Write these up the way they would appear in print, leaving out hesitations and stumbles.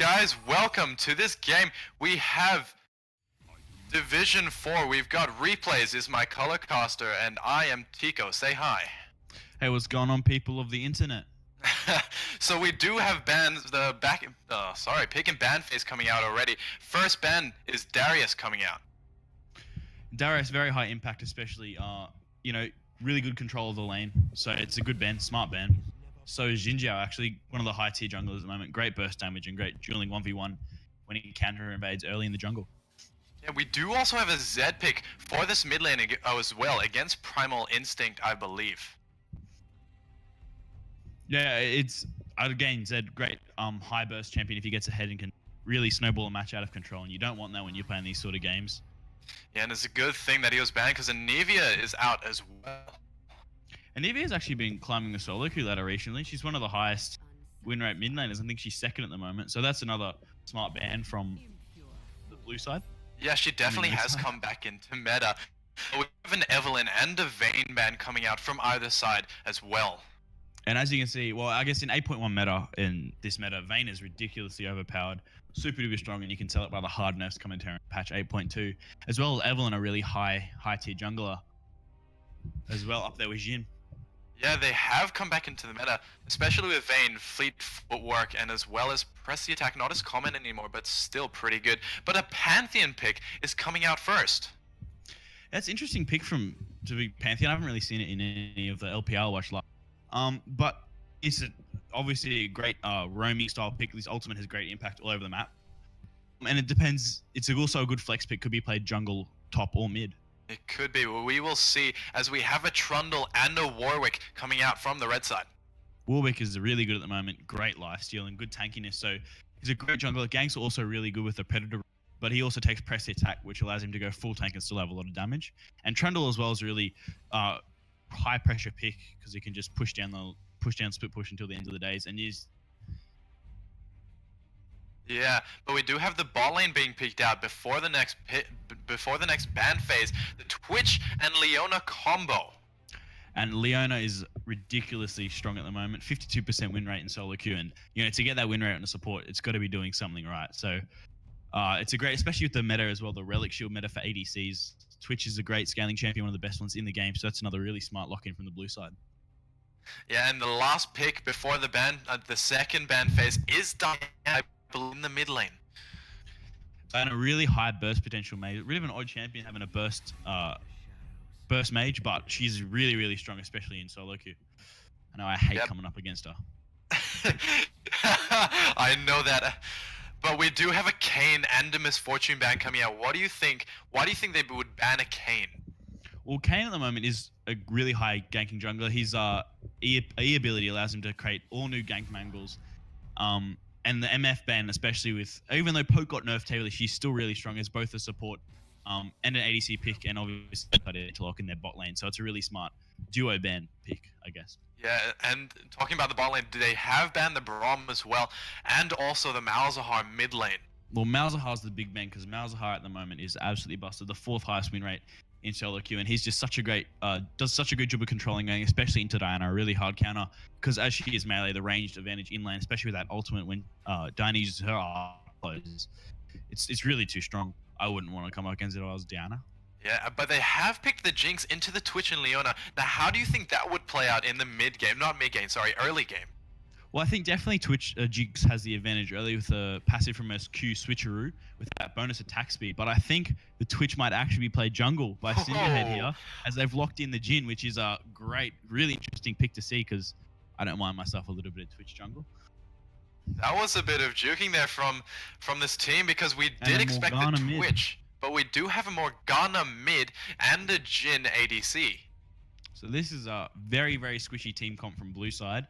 guys? Welcome to this game. We have Division 4. We've got Replays is my color caster, and I am Tico. Say hi. Hey, what's going on, people of the internet? So we do have bans, pick and ban phase coming out already. First ban is Darius coming out. Darius, very high impact, especially, really good control of the lane. So it's a good ban, smart ban. So is Jinjiao, actually one of the high tier junglers at the moment. Great burst damage and great dueling 1v1 when he counter invades early in the jungle. Yeah, we do also have a Zed pick for this mid lane as well against Primal Instinct, I believe. Yeah, it's again Zed, great high burst champion if he gets ahead and can really snowball a match out of control, and you don't want that when you're playing these sort of games. Yeah, and it's a good thing that he was banned because Anivia is out as well. Anivia has actually been climbing the solo queue ladder recently. She's one of the highest win rate mid laners. I think she's second at the moment. So that's another smart ban from the blue side. Yeah, she definitely has come back into meta. We have an Evelyn and a Vayne ban coming out from either side as well. And as you can see, well, I guess in 8.1 meta, in this meta, Vayne is ridiculously overpowered, super duper strong, and you can tell it by the hard nerfs commentary patch 8.2. As well as Evelyn, a really high tier jungler, as well up there with Jhin. Yeah, they have come back into the meta, especially with Vayne, fleet footwork, and as well as press the attack, not as common anymore, but still pretty good. But a Pantheon pick is coming out first. That's interesting pick to be Pantheon. I haven't really seen it in any of the LPL watch live. But it's obviously a great roaming style pick. This ultimate has great impact all over the map. And it depends. It's also a good flex pick. Could be played jungle, top, or mid. It could be. Well, we will see as we have a Trundle and a Warwick coming out from the red side. Warwick is really good at the moment. Great lifesteal and good tankiness. So he's a great jungler. Ganks are also really good with the Predator, but he also takes press the attack, which allows him to go full tank and still have a lot of damage. And Trundle as well is really high pressure pick because he can just push down split push until the end of the days and use. Yeah, but we do have the bot lane being picked out before the next ban phase, the Twitch and Leona combo. And Leona is ridiculously strong at the moment, 52% win rate in solo queue, and to get that win rate on the support, it's got to be doing something right. So it's a great, especially with the meta as well, the Relic Shield meta for ADCs. Twitch is a great scaling champion, one of the best ones in the game, so that's another really smart lock-in from the blue side. Yeah, and the last pick before the ban, the second ban phase is Diana in the mid lane. And a really high burst potential mage, really of an odd champion having a burst mage, but she's really, really strong, especially in solo queue. I know I hate coming up against her. I know that. But we do have a Kayn and a Misfortune ban coming out. What do you think? Why do you think they would ban a Kayn? Well, Kayn at the moment is a really high ganking jungler. His E ability allows him to create all new gank mangles. And the MF ban, especially with, even though Poke got nerfed heavily, she's still really strong as both a support and an ADC pick, and obviously got it to lock in their bot lane. So it's a really smart duo ban pick, I guess. Yeah, and talking about the bot lane, they have banned the Braum as well, and also the Malzahar mid lane. Well, Malzahar's the big ban because Malzahar at the moment is absolutely busted, the 4th highest win rate in solo queue, and he's just such a great, does such a good job of controlling going, especially into Diana, a really hard counter, because as she is melee, the ranged advantage in lane, especially with that ultimate when Diana uses her closes, it's really too strong. I wouldn't want to come up against it if I was Diana. Yeah, but they have picked the Jinx into the Twitch and Leona. Now, how do you think that would play out in the early game? Well, I think definitely Twitch Jinx has the advantage early with the passive from Q switcheroo with that bonus attack speed. But I think the Twitch might actually be played jungle by Cinderhead here, as they've locked in the Jhin, which is a great, really interesting pick to see because I don't mind myself a little bit of Twitch jungle. That was a bit of juking there from this team because we did expect the Twitch, but we do have a Morgana mid and a Jhin ADC. So this is a very, very squishy team comp from blue side.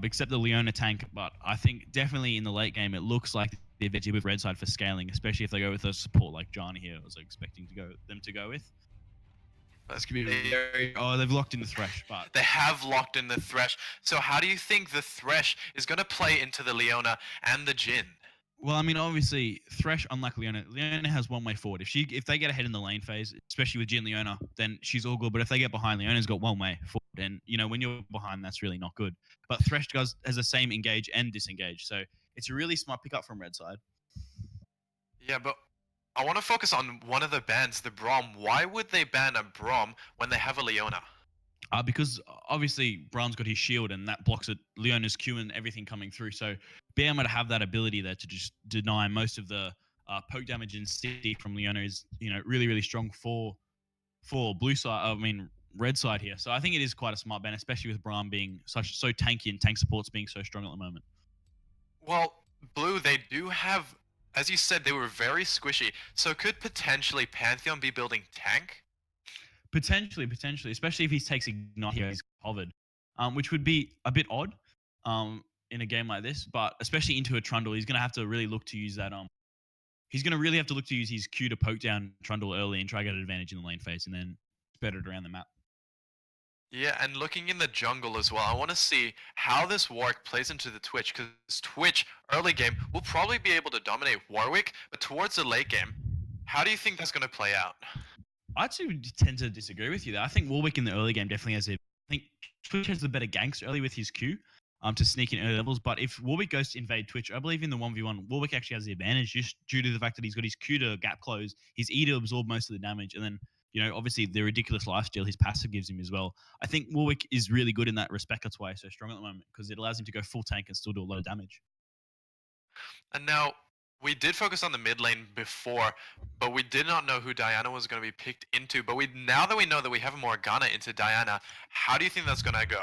Except the Leona tank, but I think definitely in the late game it looks like the advantage with red side for scaling, especially if they go with a support like Johnny here. I was expecting them to go with. That's gonna be they've locked in the Thresh, but they have locked in the Thresh. So how do you think the Thresh is going to play into the Leona and the Jhin? Well, I mean, obviously, Thresh, unlike Leona has one way forward. If they get ahead in the lane phase, especially with Jhin Leona, then she's all good. But if they get behind, Leona's got one way forward. And, when you're behind, that's really not good. But Thresh has the same engage and disengage. So it's a really smart pickup from red side. Yeah, but I want to focus on one of the bans, the Brom. Why would they ban a Brom when they have a Leona? Because obviously Braum's got his shield and that blocks it, Leona's Q and everything coming through. So being able to have that ability there to just deny most of the poke damage in city from Leona is, really, really strong for blue side. I mean, red side here. So I think it is quite a smart ban, especially with Braum being so tanky and tank supports being so strong at the moment. Well, Blue, they do have, as you said, they were very squishy. So could potentially Pantheon be building tank? Potentially, especially if he takes Ignite here, he's hovered, which would be a bit odd in a game like this. But especially into a Trundle, he's going to have to really look to use that. He's going to really have to look to use his Q to poke down Trundle early and try to get an advantage in the lane phase, and then spread it around the map. Yeah, and looking in the jungle as well, I want to see how this Warwick plays into the Twitch, because Twitch, early game, will probably be able to dominate Warwick, but towards the late game, how do you think that's going to play out? I actually tend to disagree with you there. I think Warwick in the early game definitely has I think Twitch has the better ganks early with his Q to sneak in early levels. But if Warwick goes to invade Twitch, I believe in the 1v1, Warwick actually has the advantage just due to the fact that he's got his Q to gap close, his E to absorb most of the damage, and then, obviously the ridiculous lifesteal his passive gives him as well. I think Warwick is really good in that respect. That's why he's so strong at the moment, because it allows him to go full tank and still do a lot of damage. And now, we did focus on the mid lane before, but we did not know who Diana was going to be picked into. But now that we know that we have a Morgana into Diana, how do you think that's going to go?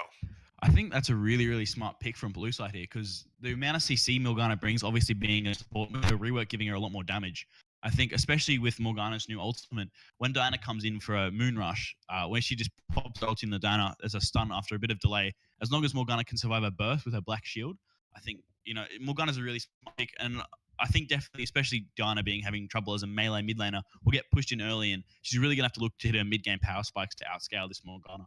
I think that's a really, really smart pick from blue side here, because the amount of CC Morgana brings, obviously being a support, with the rework giving her a lot more damage. I think, especially with Morgana's new ultimate, when Diana comes in for a moon rush, when she just pops ult in the Diana as a stun after a bit of delay, as long as Morgana can survive a burst with her black shield, I think, Morgana's a really smart pick. And I think definitely, especially Diana having trouble as a melee mid laner, will get pushed in early, and she's really going to have to look to hit her mid game power spikes to outscale this Morgana.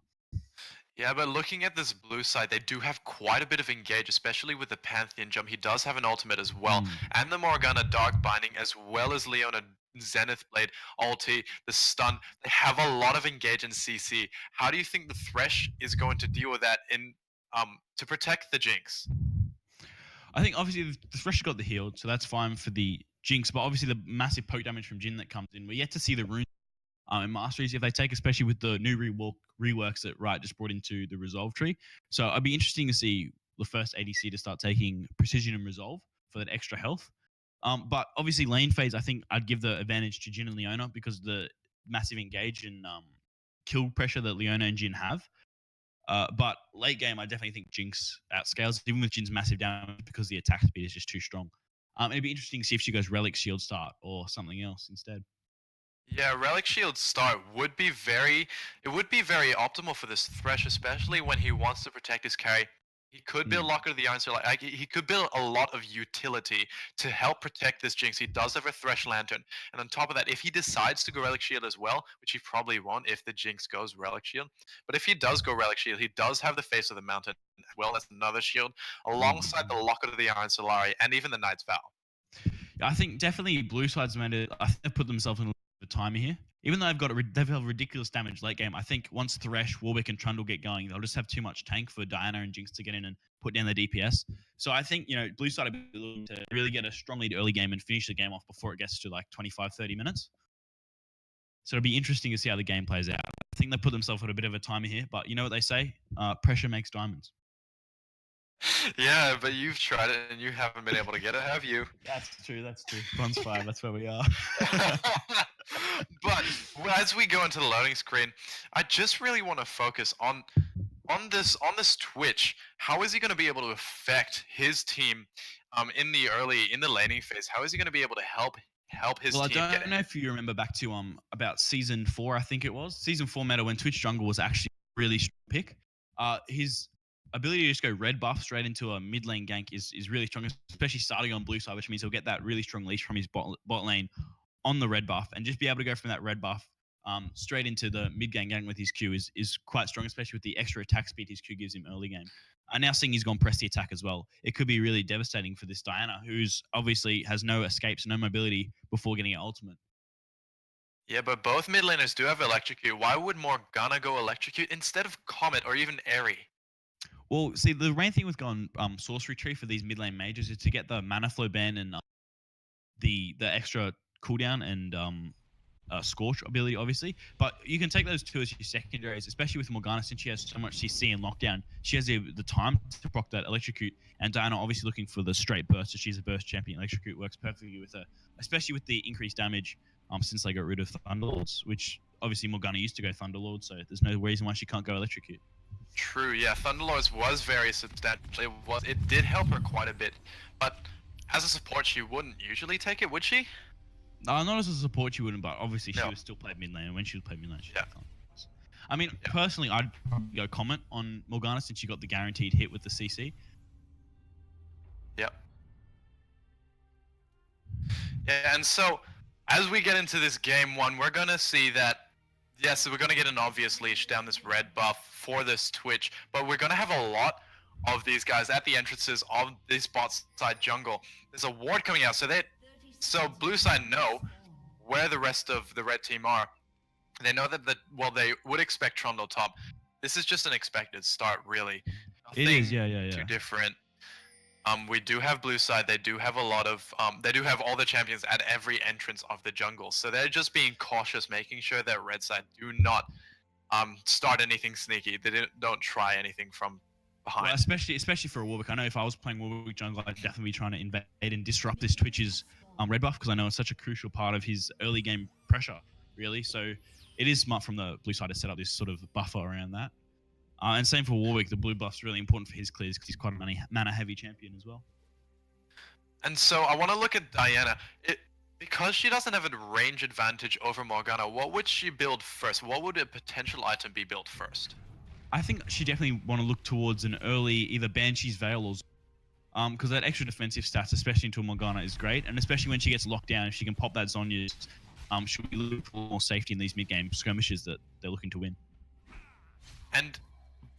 Yeah, but looking at this blue side, they do have quite a bit of engage, especially with the Pantheon jump. He does have an ultimate as well, and the Morgana Dark Binding, as well as Leona Zenith Blade ulti, the stun. They have a lot of engage in CC. How do you think the Thresh is going to deal with that to protect the Jinx? I think obviously the Thresh got the heal, so that's fine for the Jinx, but obviously the massive poke damage from Jhin that comes in. We're yet to see the runes in Masteries if they take, especially with the new reworks that Riot just brought into the Resolve tree. So I'd be interesting to see the first ADC to start taking Precision and Resolve for that extra health. But obviously lane phase, I think I'd give the advantage to Jhin and Leona because of the massive engage and kill pressure that Leona and Jhin have. But late game, I definitely think Jinx outscales, even with Jin's massive damage because the attack speed is just too strong. It'd be interesting to see if she goes Relic Shield start or something else instead. Yeah, Relic Shield start would be very optimal for this Thresh, especially when he wants to protect his carry. He could build Locker of the Iron, so like he could build a lot of utility to help protect this Jinx. He does have a Thresh Lantern, and on top of that, if he decides to go Relic Shield as well, which he probably won't if the Jinx goes Relic Shield, but if he does go Relic Shield, he does have the Face of the Mountain as well as another shield, alongside the Locker of the Iron Solari and even the Knight's Vow. I think definitely blue side's made it. I think they've put themselves in a little bit of timer here. Even though they've had ridiculous damage late game, I think once Thresh, Warwick, and Trundle get going, they'll just have too much tank for Diana and Jinx to get in and put down the DPS. So I think, blue side will be looking to really get a strong lead early game and finish the game off before it gets to like 25, 30 minutes. So it'll be interesting to see how the game plays out. I think they put themselves at a bit of a timer here, but you know what they say? Pressure makes diamonds. Yeah, but you've tried it and you haven't been able to get it, have you? That's true. Bronze 5, that's where we are. But as we go into the loading screen, I just really want to focus on this Twitch. How is he going to be able to affect his team in the laning phase? How is he going to be able to help his team? Well, I don't know if you remember back to about season 4, I think it was season 4 meta when Twitch jungle was actually a really strong pick. His ability to just go red buff straight into a mid lane gank is really strong, especially starting on blue side, which means he'll get that really strong leash from his bot lane on the red buff, and just be able to go from that red buff straight into the mid game gank with his Q is quite strong, especially with the extra attack speed his Q gives him early game. Now seeing he's gone press the attack as well, it could be really devastating for this Diana, who's obviously has no escapes, no mobility before getting an ultimate. Yeah, but both mid laners do have Electrocute. Why would Morgana go Electrocute instead of Comet or even Airy? Well, see, the main thing with going sorcery tree for these mid lane mages is to get the mana flow ban and the extra cooldown and Scorch ability, obviously. But you can take those two as your secondaries, especially with Morgana, since she has so much CC and lockdown. She has the time to proc that electrocute, and Diana obviously looking for the straight burst. So she's a burst champion. Electrocute works perfectly with her, especially with the increased damage. Since they got rid of Thunderlords, which obviously Morgana used to go Thunderlord, so there's no reason why she can't go electrocute. True, yeah. Thunderlords was very substantial. It did help her quite a bit, but as a support, she wouldn't usually take it, would she? Not as a support, she wouldn't, but obviously she No. would still play mid lane. And when she would play mid lane, she Yeah. I mean, Yeah. personally, I'd probably go comment on Morgana since she got the guaranteed hit with the CC. Yep. Yeah, and so as we get into this game one, we're gonna see that yes, we're gonna get an obvious leash down this red buff for this Twitch, but we're gonna have a lot of these guys at the entrances of this bot side jungle. There's a ward coming out, so blue side know where the rest of the red team are. They know that they would expect Trundle top. This is just an expected start, really. It is, yeah. Too different. We do have blue side. They do have a lot of. They do have all the champions at every entrance of the jungle. So they're just being cautious, making sure that red side do not start anything sneaky. They don't try anything from behind. Well, especially for a Warwick. I know if I was playing Warwick jungle, I'd definitely be trying to invade and disrupt this Twitch's red buff because I know it's such a crucial part of his early game pressure, really. So it is smart from the blue side to set up this sort of buffer around that. And same for Warwick, the blue buff's really important for his clears because he's quite a mana-heavy champion as well. And so I want to look at Diana. Because she doesn't have a range advantage over Morgana, what would she build first? What would a potential item be built first? I think she definitely want to look towards an early either Banshee's Veil or because that extra defensive stats, especially into Morgana, is great, and especially when she gets locked down, if she can pop that Zhonya's, she'll be looking for more safety in these mid-game skirmishes that they're looking to win. And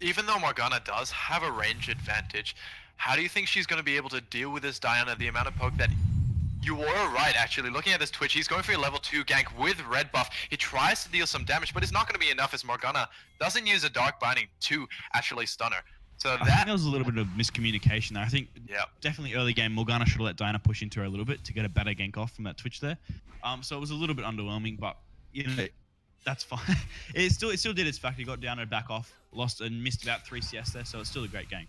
even though Morgana does have a range advantage, how do you think she's going to be able to deal with this Diana? The amount of poke that you were right, actually. Looking at this Twitch, he's going for a level 2 gank with red buff. He tries to deal some damage, but it's not going to be enough as Morgana doesn't use a Dark Binding to actually stun her. So I think there was a little bit of miscommunication there. I think definitely early game, Morgana should have let Diana push into her a little bit to get a better gank off from that Twitch there. So it was a little bit underwhelming, but you know, that's fine. It still did its factor. He got down and back off, lost and missed about 3 CS there, so it's still a great gank.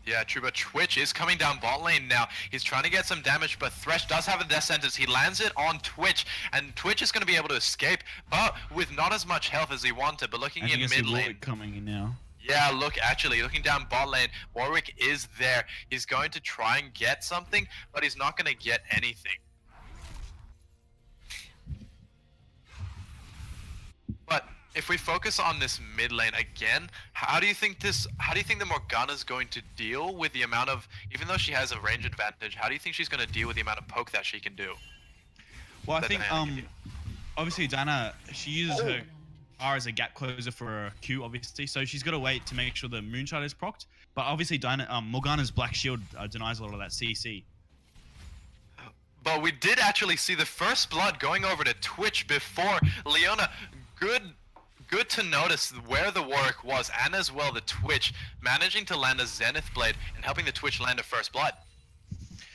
Yeah, true, but Twitch is coming down bot lane now. He's trying to get some damage, but Thresh does have a death sentence. He lands it on Twitch, and Twitch is going to be able to escape, but with not as much health as he wanted. But looking in mid lane, coming in now. Yeah, looking down bot lane, Warwick is there. He's going to try and get something, but he's not going to get anything. But if we focus on this mid lane again, how do you think the Morgana's going to deal with the amount of, even though she has a range advantage, how do you think she's going to deal with the amount of poke that she can do? Well, I think obviously Diana, she uses her R as a gap closer for her Q, obviously, so she's got to wait to make sure the Moonshot is procced. But obviously Morgana's Black Shield denies a lot of that CC. But we did actually see the first blood going over to Twitch before Leona. Good to notice where the Warwick was, and as well the Twitch managing to land a Zenith Blade and helping the Twitch land a first blood.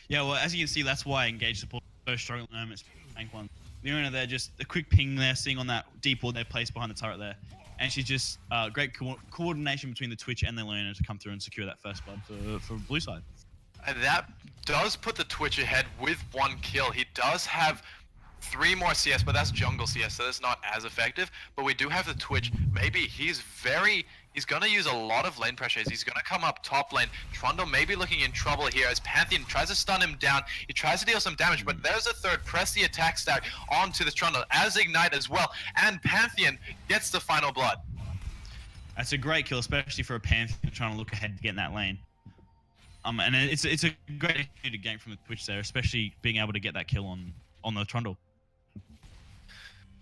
Yeah, well, as you can see, that's why engaged support so strong at the moment. Rank 1. Leona there, just a quick ping there, seeing on that deep ward they placed behind the turret there. And she's just great coordination between the Twitch and the Leona to come through and secure that first blood for blue side. And that does put the Twitch ahead with 1 kill. He does have 3 more CS, but that's jungle CS, so that's not as effective. But we do have the Twitch. Maybe he's gonna use a lot of lane pressure. He's gonna come up top lane. Trundle may be looking in trouble here as Pantheon tries to stun him down. He tries to deal some damage, but there's a third. Press the attack stack onto the Trundle as Ignite as well. And Pantheon gets the final blood. That's a great kill, especially for a Pantheon trying to look ahead to get in that lane. And it's a great executed game from the Twitch there, especially being able to get that kill on the Trundle.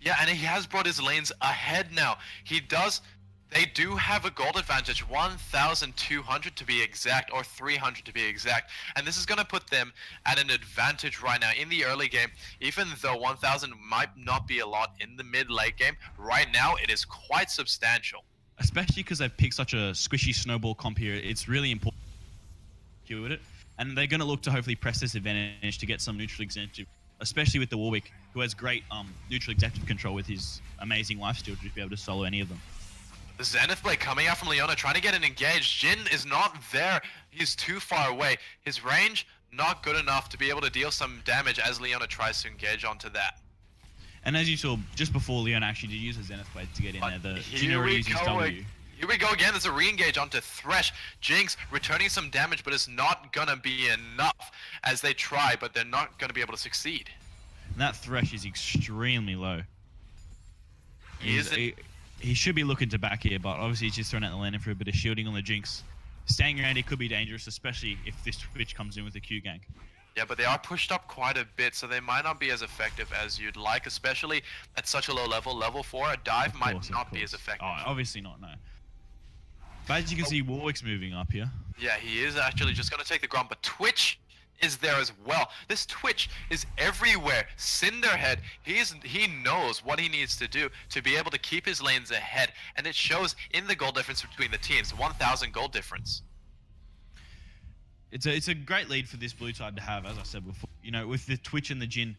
Yeah, and he has brought his lanes ahead now. They do have a gold advantage, 1,200 to be exact, or 300 to be exact. And this is going to put them at an advantage right now in the early game. Even though 1,000 might not be a lot in the mid-late game, right now it is quite substantial. especially because they've picked such a squishy snowball comp here. It's really important to do with it, and they're going to look to hopefully press this advantage to get some neutral executive, especially with the Warwick, who has great neutral executive control with his amazing lifesteal to be able to solo any of them. The Zenith Blade coming out from Leona, trying to get an engage. Jin is not there. He's too far away. His range, not good enough to be able to deal some damage as Leona tries to engage onto that. And as you saw, just before Leona actually did use the Zenith Blade to get in there, the Jin already used his W. Here we go again. There's a re-engage onto Thresh. Jinx returning some damage, but it's not going to be enough as they try, but they're not going to be able to succeed. And that Thresh is extremely low. He should be looking to back here, but obviously he's just throwing out the landing for a bit of shielding on the Jinx. Staying around here could be dangerous, especially if this Twitch comes in with a Q gank. Yeah, but they are pushed up quite a bit, so they might not be as effective as you'd like, especially at such a low level. Level 4, a dive might not be as effective. Oh, obviously not, no. But as you can see, Warwick's moving up here. Yeah, he is actually just going to take the grunt, but Twitch is there as well. This Twitch is everywhere. Cinderhead, he knows what he needs to do to be able to keep his lanes ahead, and it shows in the goal difference between the teams, 1,000 goal difference. It's a great lead for this blue side to have, as I said before. You know, with the Twitch and the Jin,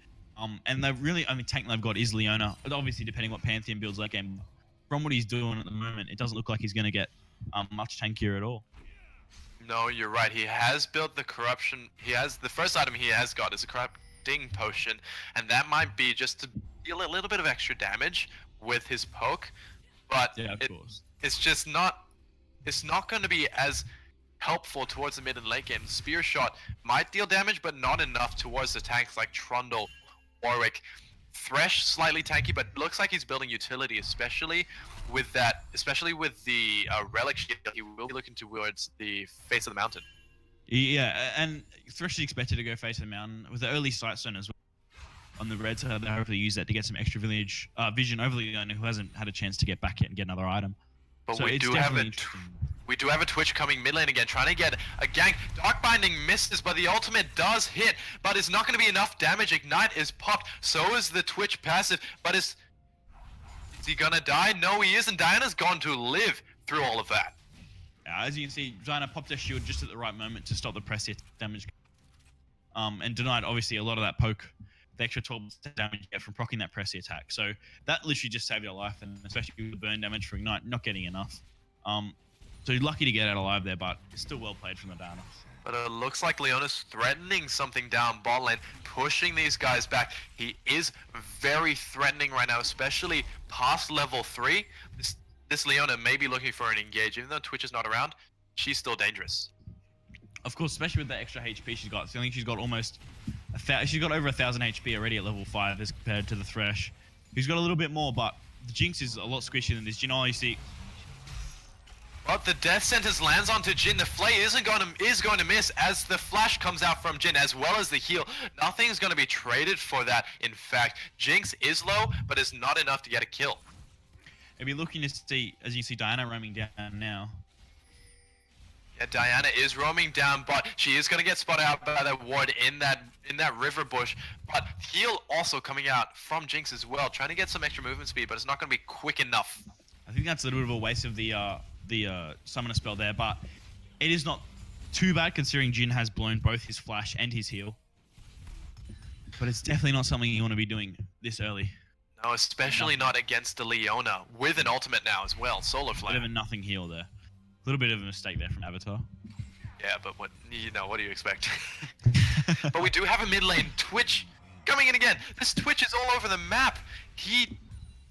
and they've really only tank they've got is Leona. But obviously, depending what Pantheon builds that game, from what he's doing at the moment, it doesn't look like he's going to get much tankier at all. No, you're right. He has built the corruption. The first item he has got is a corrupting potion, and that might be just to deal a little bit of extra damage with his poke. But yeah, of course. It's just not. It's not going to be as helpful towards the mid and late game. Spear shot might deal damage, but not enough towards the tanks like Trundle, Warwick. Thresh slightly tanky, but looks like he's building utility, especially with the relic shield. He will be looking towards the face of the mountain. Yeah, and Thresh is expected to go face of the mountain with the early sight stone as well on the red side. They hopefully use that to get some extra vision over Leona, who hasn't had a chance to get back yet and get another item. But so we do have a Twitch coming mid lane again, trying to get a gank. Dark Binding misses, but the ultimate does hit, but it's not going to be enough damage. Ignite is popped, so is the Twitch passive, but is he gonna die? No, he isn't. Diana's going to live through all of that. As you can see, Diana popped her shield just at the right moment to stop the press hit damage. And denied, obviously, a lot of that poke, the extra 12% damage you get from proccing that pressy attack. So that literally just saved your life, and especially with the burn damage for Ignite, not getting enough. So you're lucky to get out alive there, but it's still well played from the Diana. But it looks like Leona's threatening something down bot lane, pushing these guys back. He is very threatening right now, especially past level 3. This Leona may be looking for an engage. Even though Twitch is not around, she's still dangerous. Of course, especially with the extra HP she's got. I think she's got almost she's got over 1,000 HP already at level 5 as compared to the Thresh, who's got a little bit more, but the Jinx is a lot squishier than this. You know, you see. But the death sentence lands onto Jin. The Flay is going to miss as the flash comes out from Jin, as well as the heal. Nothing's going to be traded for that. In fact, Jinx is low, but it's not enough to get a kill. I'll be looking to see, as you see, Diana roaming down now. Yeah, Diana is roaming down, but she is going to get spotted out by that ward in that river bush. But heal also coming out from Jinx as well, trying to get some extra movement speed, but it's not going to be quick enough. I think that's a little bit of a waste of the summoner spell there, but it is not too bad considering Jin has blown both his flash and his heal. But it's definitely not something you want to be doing this early. No, especially not against the Leona with an ultimate now as well. Solar Flame. Bit of a nothing heal there. A little bit of a mistake there from Avatar. Yeah, but what do you expect? But we do have a mid lane Twitch coming in again. This Twitch is all over the map. He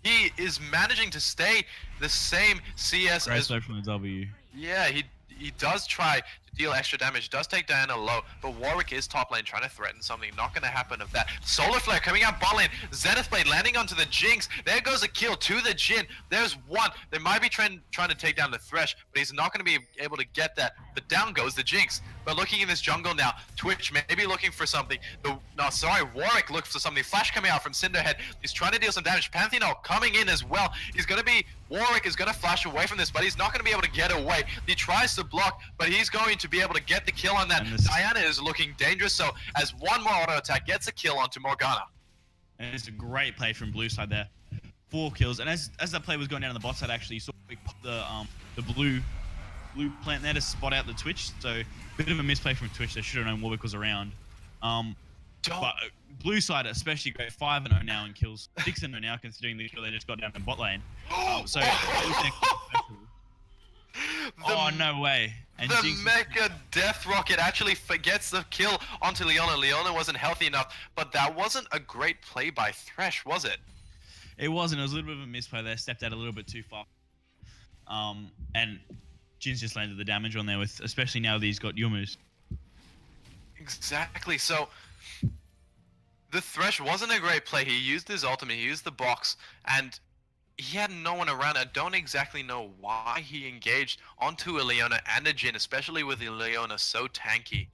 is managing to stay the same CS Great as slow from the W. Yeah, he does try to deal extra damage, does take Diana low, but Warwick is top lane trying to threaten something. Not going to happen of that. Solar Flare coming out bot lane. Zenith Blade landing onto the Jinx. There goes a kill to the Jin. There's one. They might be trying to take down the Thresh, but he's not going to be able to get that. But down goes the Jinx. But looking in this jungle now, Twitch may be looking for something. Warwick looks for something. Flash coming out from Cinderhead. He's trying to deal some damage. Pantheon coming in as well. Warwick is going to flash away from this, but he's not going to be able to get away. He tries to block, but he's going to be able to get the kill on that. Diana is looking dangerous, so as one more auto attack gets a kill onto Morgana. And it's a great play from blue side there. 4 kills. And as that play was going down on the bot side, actually, you saw the blue plant there to spot out the Twitch. So bit of a misplay from Twitch. They should have known Warwick was around. But blue side especially great, 5-0 now in kills, 6-0 now considering the kill they just got down in bot lane. So oh no way! And the Jinx Mega Death Rocket actually gets the kill onto Leona. Leona wasn't healthy enough, but that wasn't a great play by Thresh, was it? It wasn't. It was a little bit of a misplay there. Stepped out a little bit too far. And Jinx just landed the damage on there with, especially now that he's got Yumu's. Exactly. So the Thresh wasn't a great play. He used his ultimate, he used the box, and he had no one around. I don't exactly know why he engaged onto a Leona and a Jhin, especially with the Leona so tanky.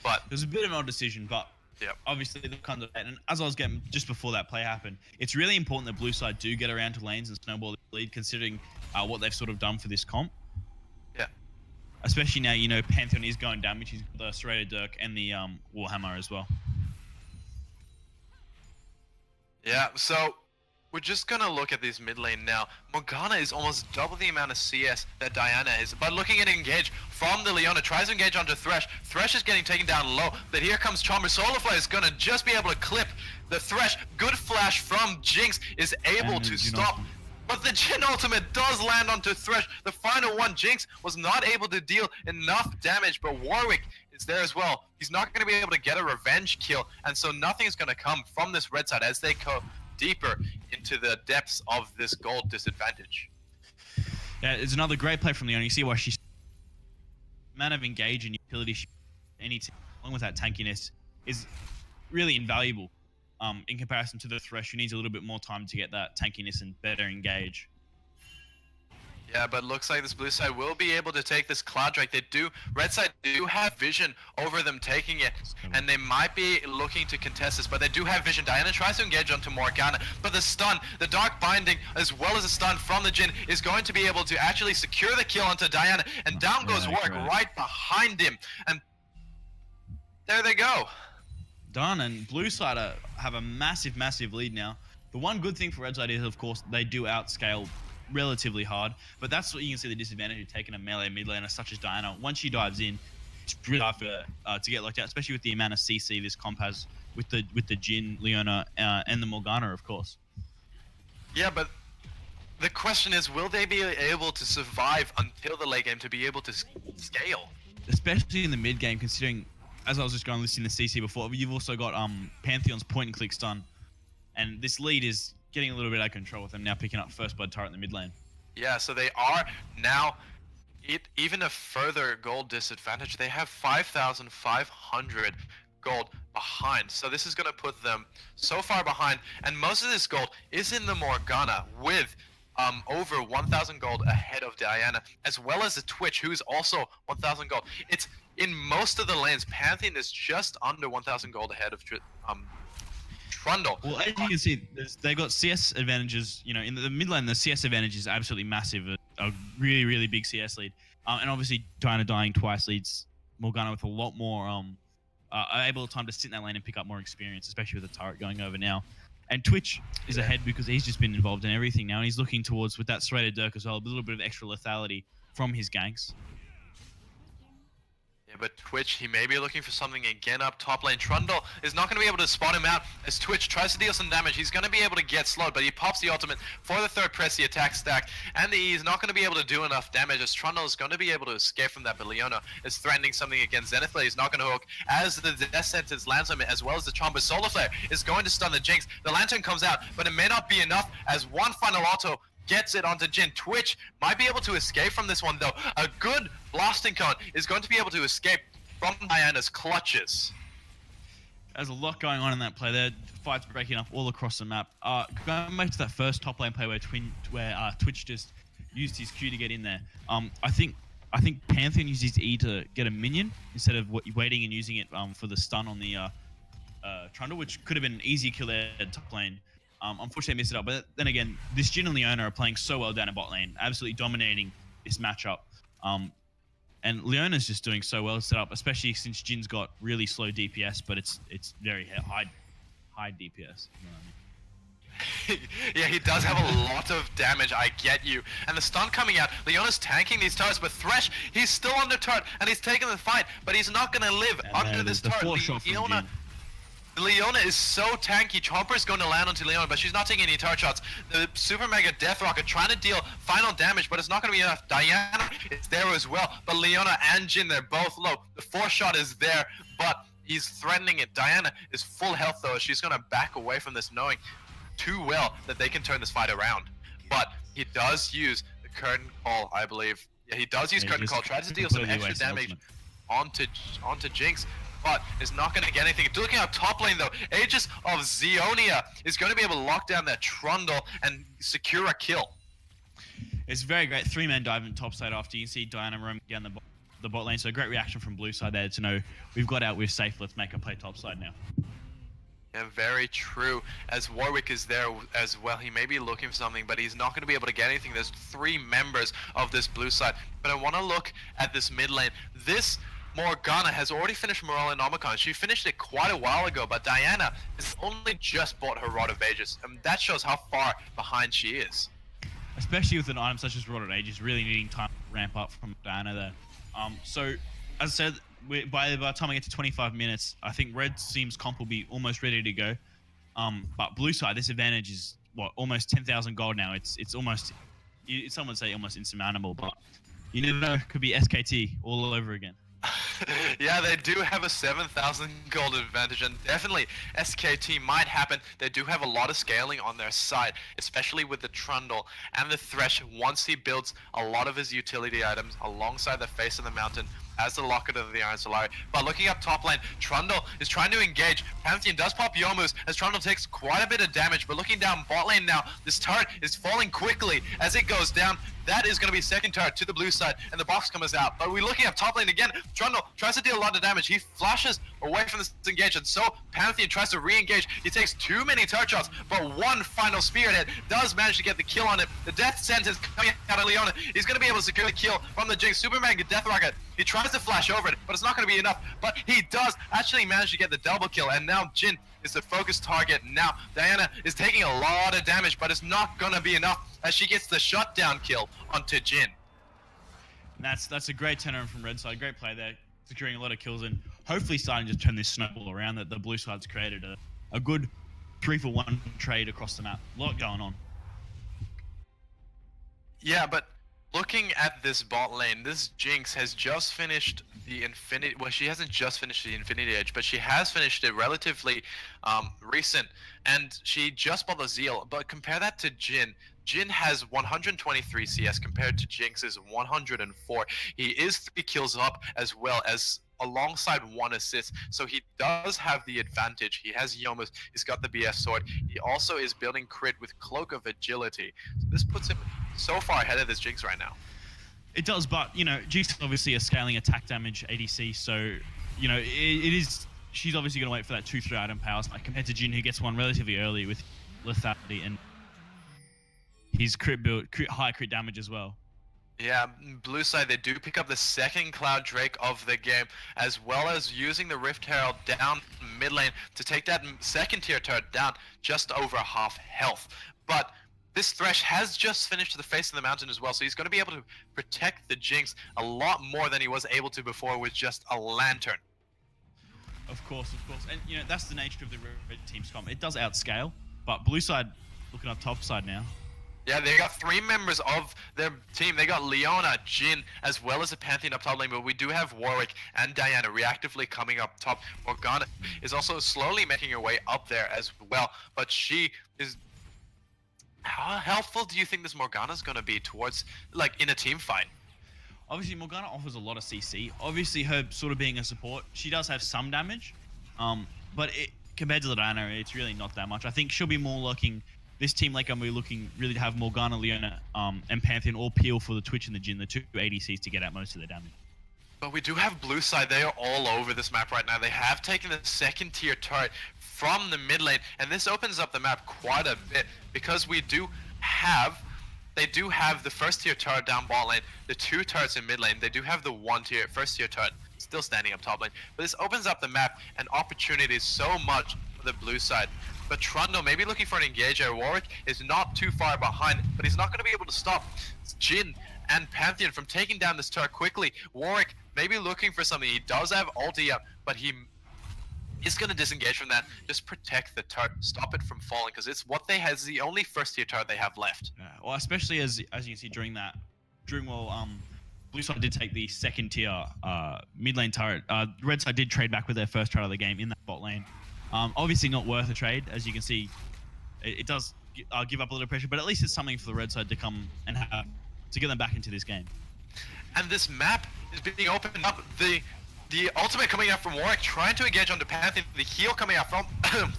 But it was a bit of an odd decision, but yeah, obviously the kind of, and as I was getting just before that play happened, it's really important that blue side do get around to lanes and snowball the lead, considering what they've sort of done for this comp. Yeah. Especially now, you know, Pantheon is going damage. He's got the Serrated Dirk and the Warhammer as well. Yeah, so we're just gonna look at this mid lane now. Morgana is almost double the amount of CS that Diana is, but looking at engage from the Leona, tries to engage onto Thresh. Thresh is getting taken down low, but here comes Chamber. Solarflare is gonna just be able to clip the Thresh. Good flash from Jinx is able to stop. But the Jhin ultimate does land onto Thresh. The final one, Jinx was not able to deal enough damage, but Warwick is there as well. He's not going to be able to get a revenge kill, and so nothing is going to come from this red side as they go deeper into the depths of this gold disadvantage. Yeah, it's another great play from Leona. You see why she's amount of engage and utility along with that tankiness is really invaluable. In comparison to the Thresh, who needs a little bit more time to get that tankiness and better engage. Yeah, but looks like this blue side will be able to take this Cloud Drake. Red side do have vision over them taking it, and they might be looking to contest this, but they do have vision. Diana tries to engage onto Morgana, but the stun, the Dark Binding, as well as the stun from the Jhin is going to be able to actually secure the kill onto Diana, and down goes Warwick right behind him, and there they go. Done, and blue side have a massive lead now. The one good thing for red side is, of course, they do outscale relatively hard, but that's what you can see the disadvantage of taking a melee mid laner such as Diana. Once she dives in, it's really hard for to get locked out, especially with the amount of CC this comp has with the Jhin, Leona, and the Morgana, of course. Yeah, but the question is, will they be able to survive until the late game to be able to scale? Especially in the mid game, considering, as I was just going listening to CC before, but you've also got Pantheon's point and click stun, and this lead is getting a little bit out of control with them now picking up first blood turret in the mid lane. Yeah, so they are now even a further gold disadvantage. They have 5,500 gold behind, so this is going to put them so far behind, and most of this gold is in the Morgana with over 1,000 gold ahead of Diana, as well as the Twitch, who's also 1,000 gold. It's in most of the lanes, Pantheon is just under 1,000 gold ahead of Trundle. Well, as you can see, they got CS advantages. You know, in the mid lane, the CS advantage is absolutely massive. A really big CS lead. And obviously, Diana dying twice leads Morgana with a lot more able time to sit in that lane and pick up more experience, especially with the turret going over now. And Twitch is ahead because he's just been involved in everything now, and he's looking towards, with that Serrated Dirk as well, a little bit of extra lethality from his ganks. But Twitch, he may be looking for something again up top lane. Trundle is not going to be able to spot him out as Twitch tries to deal some damage. He's going to be able to get slowed, but he pops the ultimate for the third press, the attack stack, and he's not going to be able to do enough damage as Trundle is going to be able to escape from that, but Leona is threatening something against Zenith Blade. He's not going to hook as the death sentence lands on him, as well as the Chamber. Solar Flare is going to stun the Jinx. The Lantern comes out, but it may not be enough as one final auto gets it onto Jhin. Twitch might be able to escape from this one though. A good blasting cone is going to be able to escape from Diana's clutches. There's a lot going on in that play there. Fights breaking up all across the map. Going back to that first top lane play where Twitch just used his Q to get in there. I think Pantheon used his E to get a minion instead of waiting and using it for the stun on the Trundle, which could have been an easy kill there at top lane. Unfortunately, I missed it up. But then again, this Jhin and Leona are playing so well down at bot lane, absolutely dominating this matchup. And Leona's just doing so well set up, especially since Jin's got really slow DPS, but it's very high DPS. You know what I mean? Yeah, he does have a lot of damage, I get you. And the stun coming out, Leona's tanking these turrets, but Thresh, he's still under turret, and he's taking the fight, but he's not gonna live And under there this is the turret. force shot from Leona, Jin. Leona is so tanky. Chomper's going to land onto Leona, but she's not taking any turret shots. The Super Mega Death Rocket trying to deal final damage, but it's not going to be enough. Diana is there as well, but Leona and Jin, they're both low. The force shot is there, but he's threatening it. Diana is full health though. She's going to back away from this, knowing too well that they can turn this fight around. But he does use the Curtain Call, I believe. Yeah, he does use Curtain Call. Tries to deal some extra damage onto Jinx, but is not going to get anything. Looking at top lane though, Aegis of Zionia is going to be able to lock down that Trundle and secure a kill. It's very great. 3-man dive in top side after you see Diana roam down the bot lane. So great reaction from blue side there to know we've got out, we're safe. Let's make a play top side now. Yeah, very true. As Warwick is there as well, he may be looking for something, but he's not going to be able to get anything. There's 3 members of this blue side. But I want to look at this mid lane. This Morgana has already finished Morellonomicon. She finished it quite a while ago, but Diana has only just bought her Rod of Ages. And that shows how far behind she is. Especially with an item such as Rod of Ages, really needing time to ramp up from Diana there. So, as I said, by the time I get to 25 minutes, I think red team's comp will be almost ready to go. But blue side, this advantage is what, almost 10,000 gold now. It's almost, some would say almost insurmountable, but you never know, it could be SKT all over again. Yeah, they do have a 7,000 gold advantage, and definitely SKT might happen. They do have a lot of scaling on their side, especially with the Trundle and the Thresh once he builds a lot of his utility items alongside the face of the mountain as the Locket of the Iron Solari. But looking up top lane, Trundle is trying to engage. Pantheon does pop Yomu's as Trundle takes quite a bit of damage, but looking down bot lane now, this turret is falling quickly as it goes down. That is going to be second turret to the blue side, and the box comes out. But we're looking up top lane again. Trundle tries to deal a lot of damage. He flashes away from this engage, and so Pantheon tries to re-engage. He takes too many turret shots, but one final spearhead does manage to get the kill on it. The death sentence coming out of Leona. He's going to be able to secure the kill from the Jinx. Super Mega Death Rocket. He tries to flash over it, but it's not going to be enough. But he does actually manage to get the double kill, and now Jin is the focus target. Now Diana is taking a lot of damage, but it's not going to be enough as she gets the shutdown kill onto Jin. And that's a great turnaround from red side. Great play there, securing a lot of kills and hopefully starting to turn this snowball around that the blue side's created a good 3-for-1 trade across the map. A lot going on. Yeah, but looking at this bot lane, this Jinx has just finished the Infinity. Well, she hasn't just finished the Infinity Edge, but she has finished it relatively recent, and she just bought the Zeal. But compare that to Jin. Jin has 123 CS compared to Jinx's 104. He is 3 kills up as well as alongside 1 assist, so he does have the advantage. He has Yomus, he's got the BF sword. He also is building crit with Cloak of Agility. So this puts him so far ahead of this Jinx right now. It does, but you know, Jinx is obviously a scaling attack damage ADC, so you know it is. She's obviously going to wait for that 2-3 item power spike compared to Jin, who gets one relatively early with lethality and his crit build, high crit damage as well. Yeah, blue side, they do pick up the second Cloud Drake of the game, as well as using the Rift Herald down mid lane to take that second tier turret down just over half health. But this Thresh has just finished the face of the mountain as well, so he's going to be able to protect the Jinx a lot more than he was able to before with just a lantern. Of course. And you know, that's the nature of the red team's comp. It does outscale, but blue side, looking up top side now. Yeah, they got 3 members of their team. They got Leona, Jin, as well as a Pantheon up top lane, but we do have Warwick and Diana reactively coming up top. Morgana is also slowly making her way up there as well, but she is... How helpful do you think this Morgana is going to be towards, like, in a team fight? Obviously, Morgana offers a lot of CC. Obviously, her sort of being a support, she does have some damage, but compared to the Diana, it's really not that much. I think she'll be more looking... This team, like we're looking really to have Morgana, Leona, and Pantheon all peel for the Twitch and the Jin, the 2 ADCs to get out most of their damage. But we do have blue side. They are all over this map right now. They have taken the second tier turret from the mid lane, and this opens up the map quite a bit because they do have the first tier turret down bot lane, the 2 turrets in mid lane. They do have the first tier turret still standing up top lane. But this opens up the map and opportunities so much for the blue side. But Trundle maybe looking for an engager. Warwick is not too far behind, but he's not going to be able to stop Jin and Pantheon from taking down this turret quickly. Warwick maybe looking for something. He does have ulti up, but he's going to disengage from that. Just protect the turret, stop it from falling, because it's what they have. It's the only first tier turret they have left. Yeah, well, especially as you can see during blue side did take the second tier mid lane turret. Red side did trade back with their first turret of the game in that bot lane. Obviously not worth a trade, as you can see. It does give up a little pressure, but at least it's something for the red side to come and have to get them back into this game. And this map is being opened up. The ultimate coming out from Warwick, trying to engage onto Pantheon. The heal coming out from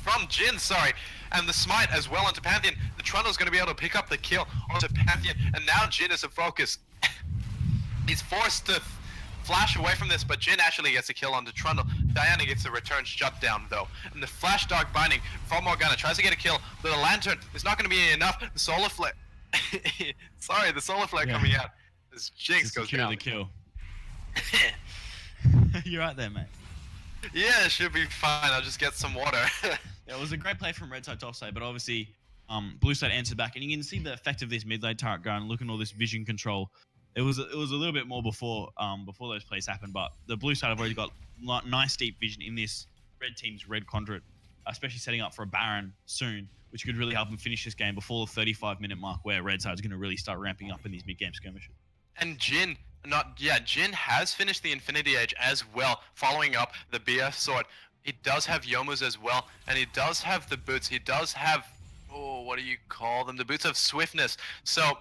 from Jin, sorry, and the smite as well onto Pantheon. The Trundle's going to be able to pick up the kill onto Pantheon, and now Jin is in focus. He's forced to flash away from this, but Jin actually gets a kill onto Trundle. Diana gets a return shutdown though, and the flash dark binding from Morgana tries to get a kill, but the lantern is not going to be enough. The solar flare, sorry, the solar flare coming out as Jinx goes down. The kill. You're right there, mate. Yeah, it should be fine. I'll just get some water. Yeah, it was a great play from red side to offside, but obviously blue side answered back, and you can see the effect of this mid lane turret going. Look at all this vision control. It was a little bit more before those plays happened, but the blue side have already got nice deep vision in this red team's red conduit, especially setting up for a Baron soon, which could really help them finish this game before the 35-minute mark, where red side's going to really start ramping up in these mid-game skirmishes. And Jin has finished the Infinity Age as well, following up the BF sword. He does have Yomus as well, and he does have the boots. He does have, what do you call them? The boots of swiftness. So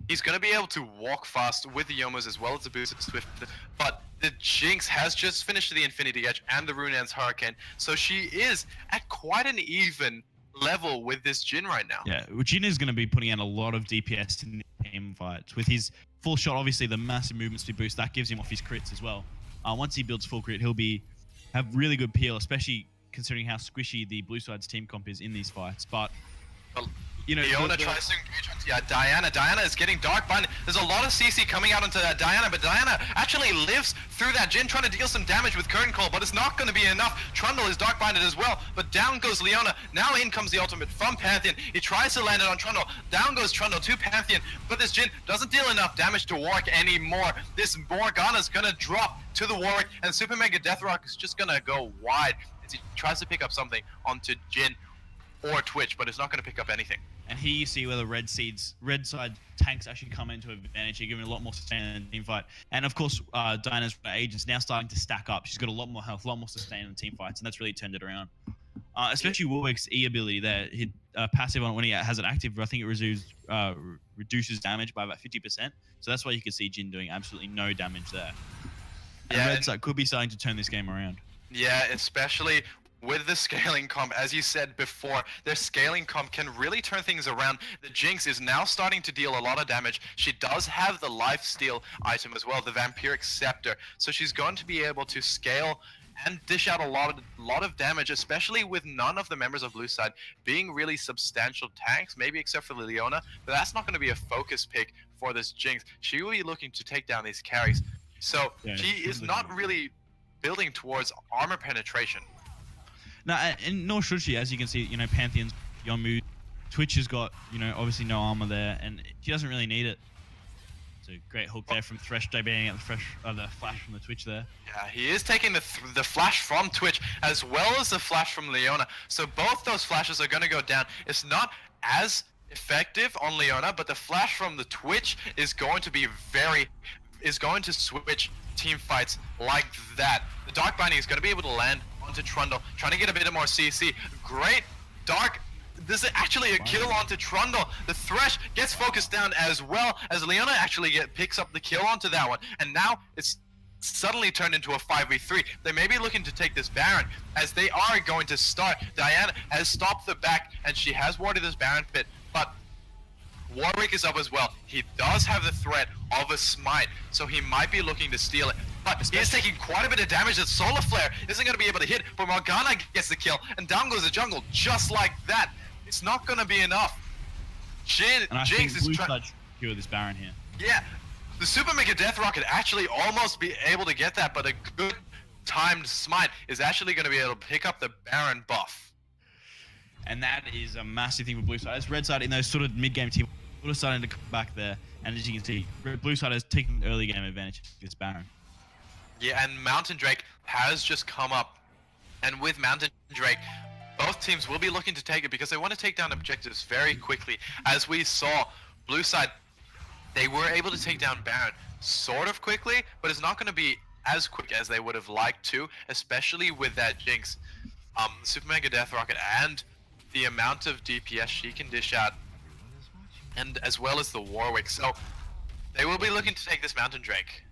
he's going to be able to walk fast with the Yomus as well as the boots of swiftness. But the Jinx has just finished the Infinity Edge and the Rune's Hurricane, so she is at quite an even level with this Jin right now. Yeah, Jin is going to be putting out a lot of DPS in the team fights. With his full shot, obviously the massive movement speed boost, that gives him off his crits as well. Once he builds full crit, he'll have really good peel, especially considering how squishy the blue side's team comp is in these fights. But you know, Leona tries to engage onto Diana. Diana is getting dark bind. There's a lot of CC coming out onto that Diana, but Diana actually lives through that Jin, trying to deal some damage with Curtain Call, but it's not going to be enough. Trundle is dark binded as well, but down goes Leona. Now in comes the ultimate from Pantheon. He tries to land it on Trundle. Down goes Trundle to Pantheon, but this Jin doesn't deal enough damage to Warwick anymore. This Morgana's going to drop to the Warwick, and Super Mega Deathrock is just going to go wide as he tries to pick up something onto Jin or Twitch, but it's not going to pick up anything. And here you see where the red side tanks actually come into advantage. You're giving a lot more sustain in the team fight. And of course, Diana's agent's now starting to stack up. She's got a lot more health, a lot more sustain in the team fights, and that's really turned it around. Especially Warwick's E ability there. His passive on when he has it active, I think it reduces damage by about 50%. So that's why you can see Jin doing absolutely no damage there. And red side could be starting to turn this game around. Yeah, especially with the scaling comp, as you said before, their scaling comp can really turn things around. The Jinx is now starting to deal a lot of damage. She does have the lifesteal item as well, the Vampiric Scepter, so she's going to be able to scale and dish out a lot of damage, especially with none of the members of blue side being really substantial tanks, maybe except for Leona, but that's not going to be a focus pick for this Jinx. She will be looking to take down these carries, so she is not really building towards armor penetration. No, and nor should she. As you can see, you know, Pantheon's Yomu, Twitch has got, you know, obviously no armor there, and she doesn't really need it. So great hook there from Thresh, debating out the flash from the Twitch there. Yeah, he is taking the flash from Twitch as well as the flash from Leona. So both those flashes are going to go down. It's not as effective on Leona, but the flash from the Twitch is going to be going to switch team fights like that. The Dark Binding is going to be able to land onto Trundle, trying to get a bit more CC. Great Dark. This is actually a kill onto Trundle. The Thresh gets focused down as well as Leona actually picks up the kill onto that one. And now it's suddenly turned into a 5v3. They may be looking to take this Baron as they are going to start. Diana has stopped the back and she has warded this Baron pit, but Warwick is up as well. He does have the threat of a smite, so he might be looking to steal it. But he is taking quite a bit of damage that Solar Flare isn't going to be able to hit, but Morgana gets the kill, and down goes the jungle just like that. It's not going to be enough. Jinx is trying to cure this Baron here. Yeah, the Super Mega Death Rocket actually almost be able to get that, but a good timed smite is actually going to be able to pick up the Baron buff. And that is a massive thing for blue side. As red side in those sort of mid-game team, sort of starting to come back there. And as you can see, blue side is taking early game advantage against Baron. Yeah, and Mountain Drake has just come up. And with Mountain Drake, both teams will be looking to take it because they want to take down objectives very quickly. As we saw, blue side, they were able to take down Baron sort of quickly, but it's not going to be as quick as they would have liked to, especially with that Jinx, Super Mega Death Rocket, and the amount of DPS she can dish out, and as well as the Warwick. So they will be looking to take this Mountain Drake.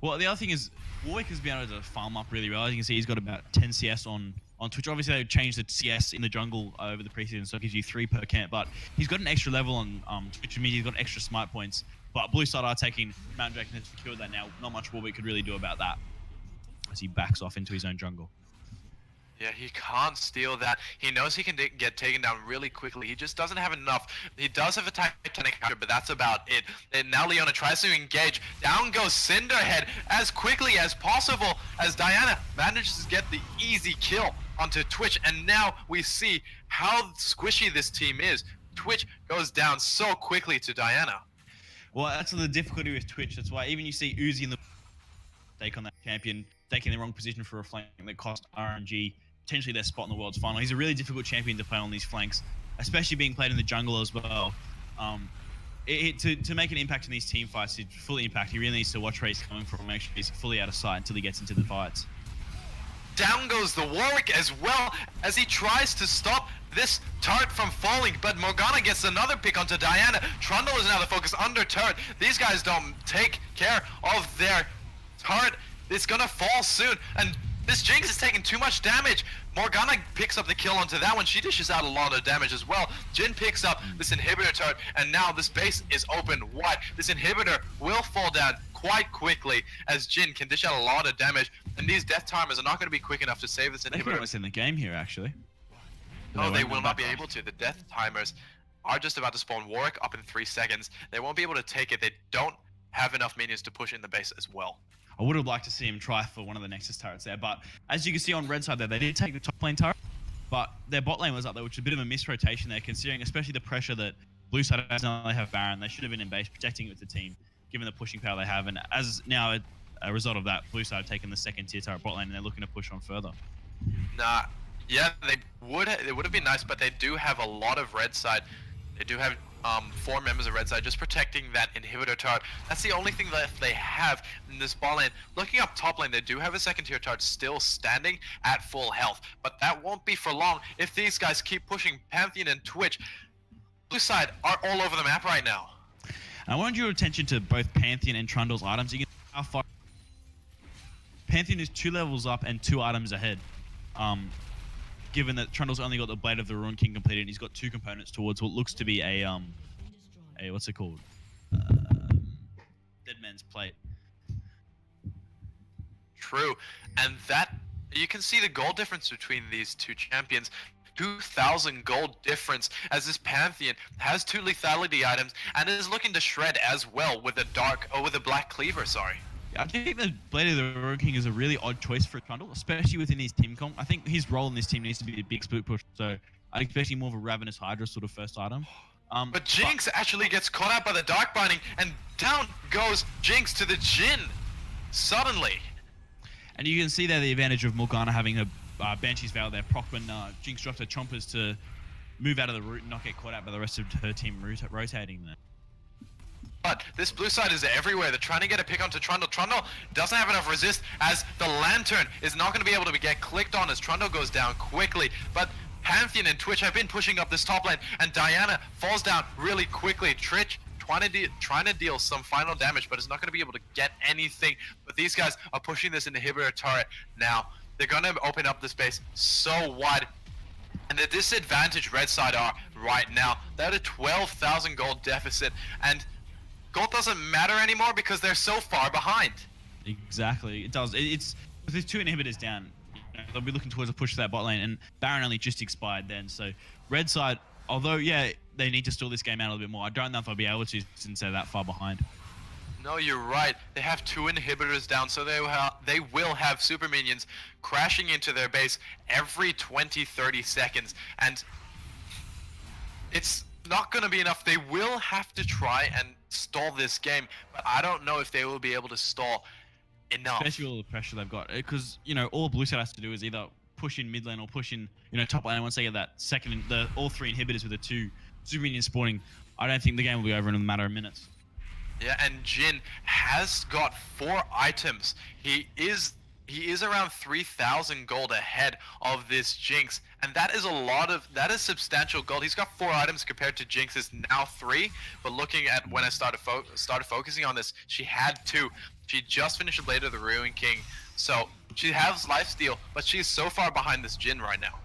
Well, the other thing is Warwick has been able to farm up really well. As you can see, he's got about 10 CS on Twitch. Obviously, they changed the CS in the jungle over the preseason, so it gives you 3 per camp. But he's got an extra level on Twitch, which means he's got extra smite points. But blue side are taking Mountain Drake and has secured that now. Not much Warwick could really do about that as he backs off into his own jungle. Yeah, he can't steal that. He knows he can get taken down really quickly. He just doesn't have enough. He does have a Titanic counter, but that's about it. And now Leona tries to engage. Down goes Cinderhead as quickly as possible as Diana manages to get the easy kill onto Twitch. And now we see how squishy this team is. Twitch goes down so quickly to Diana. Well, that's the difficulty with Twitch. That's why even you see Uzi in the take on that champion, taking the wrong position for a flank that cost RNG potentially their spot in the world's final. He's a really difficult champion to play on these flanks, especially being played in the jungle as well. To make an impact in these team fights, to fully impact, he really needs to watch where he's coming from, make sure he's fully out of sight until he gets into the fights. Down goes the Warwick as well as he tries to stop this turret from falling, but Morgana gets another pick onto Diana. Trundle is now the focus under turret. These guys don't take care of their turret. It's gonna fall soon, and this Jinx is taking too much damage. Morgana picks up the kill onto that one. She dishes out a lot of damage as well. Jhin picks up this inhibitor turret, and now this base is open wide. This inhibitor will fall down quite quickly as Jhin can dish out a lot of damage, and these death timers are not going to be quick enough to save this inhibitor. They can almost end the game here, actually. No, they will not be able to. The death timers are just about to spawn Warwick up in 3 seconds. They won't be able to take it. They don't have enough minions to push in the base as well. I would have liked to see him try for one of the Nexus turrets there, but as you can see on red side there, they did take the top lane turret, but their bot lane was up there, which is a bit of a misrotation there, considering especially the pressure that blue side has now. They have Baron. They should have been in base protecting it with the team, given the pushing power they have. And as now a result of that, blue side have taken the second tier turret bot lane, and they're looking to push on further. Nah, yeah, it would have been nice, but they do have a lot of red side. They do have 4 members of red side just protecting that inhibitor turret. That's the only thing left they have in this bot lane. Looking up top lane, they do have a second tier turret still standing at full health, but that won't be for long if these guys keep pushing Pantheon and Twitch. Blue side are all over the map right now. And I want your attention to both Pantheon and Trundle's items. You can see how far Pantheon is 2 levels up and 2 items ahead. Given that Trundle's only got the Blade of the Ruin King completed, and he's got 2 components towards what looks to be a what's it called? Dead Man's Plate. True, and that you can see the gold difference between these 2 champions. 2,000 gold difference as this Pantheon has 2 lethality items and is looking to shred as well with a black cleaver. Sorry. I think the Blade of the Ruin King is a really odd choice for Trundle, especially within his team comp. I think his role in this team needs to be a big split push, so I'd expect him more of a Ravenous Hydra sort of first item. But Jinx actually gets caught out by the Dark Binding, and down goes Jinx to the Jhin suddenly. And you can see there the advantage of Morgana having a Banshee's Veil there. Proc when Jinx dropped her chompers to move out of the route and not get caught out by the rest of her team rotating there. But this blue side is everywhere. They're trying to get a pick onto Trundle. Trundle doesn't have enough resist as the Lantern is not going to be able to get clicked on as Trundle goes down quickly. But Pantheon and Twitch have been pushing up this top lane, and Diana falls down really quickly. Twitch trying to deal some final damage, but is not going to be able to get anything. But these guys are pushing this inhibitor turret now. They're going to open up the space so wide. And the disadvantage red side are right now. They're at a 12,000 gold deficit, and gold doesn't matter anymore because they're so far behind. Exactly, it does. It's with these 2 inhibitors down, they'll be looking towards a push to that bot lane, and Baron only just expired then. So red side, although yeah, they need to stall this game out a little bit more. I don't know if they'll be able to since they're that far behind. No, you're right. They have 2 inhibitors down, so they will have super minions crashing into their base every 20-30 seconds. And it's not going to be enough. They will have to try and stall this game, but I don't know if they will be able to stall enough. Especially all the pressure they've got, because all Blue Side has to do is either push in mid lane or push in top lane. Once they get that second, all 3 inhibitors with the 2 super minions spawning, I don't think the game will be over in a matter of minutes. Yeah, and Jin has got 4 items. He is around 3,000 gold ahead of this Jinx, and that is substantial gold. He's got 4 items compared to Jinx's now 3. But looking at when I started focusing on this, she had 2. She just finished Blade of the Ruin King, so she has lifesteal, but she's so far behind this Jin right now.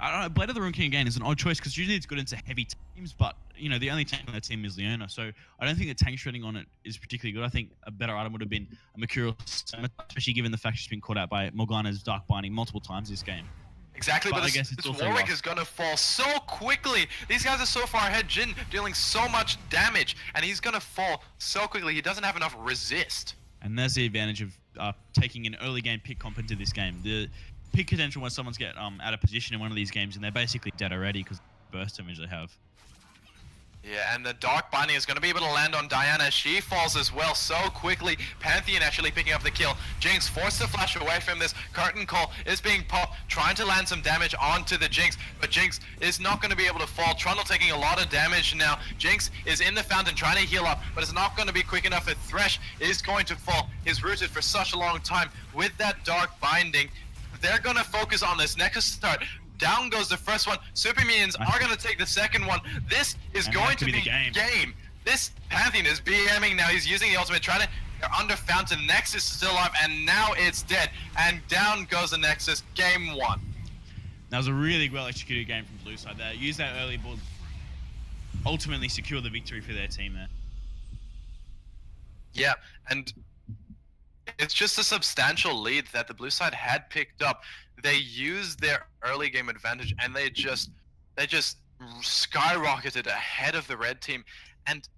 I don't know. Blade of the Ruin King again is an odd choice because usually it's good into heavy teams, but the only tank on that team is Leona, so I don't think the tank shredding on it is particularly good. I think a better item would have been a Mercurial Scimitar, especially given the fact she's been caught out by Morgana's Dark Binding multiple times this game. Exactly, but I guess this it's Warwick is gonna fall so quickly. These guys are so far ahead. Jin dealing so much damage, and he's gonna fall so quickly. He doesn't have enough resist. And there's the advantage of taking an early game pick comp into this game. The pick potential when someone's get out of position in one of these games and they're basically dead already because of the burst damage they have. Yeah, and the Dark Binding is going to be able to land on Diana. She falls as well so quickly. Pantheon actually picking up the kill. Jinx forced to flash away from this. Curtain Call is being popped, trying to land some damage onto the Jinx, but Jinx is not going to be able to fall. Trundle taking a lot of damage now. Jinx is in the fountain trying to heal up, but it's not going to be quick enough. A Thresh is going to fall. He's rooted for such a long time with that Dark Binding. They're going to focus on this Nexus start. Down goes the first one. Super Minions are going to take the second one. This is going to be the game. This Pantheon is BMing now. He's using the ultimate, they're under fountain. Nexus is still alive, and now it's dead. And down goes the Nexus. Game 1. That was a really well executed game from Blue Side there. Use that early ball, ultimately secure the victory for their team there. Yeah, and it's just a substantial lead that the Blue Side had picked up. They used their early game advantage and they just skyrocketed ahead of the red team, and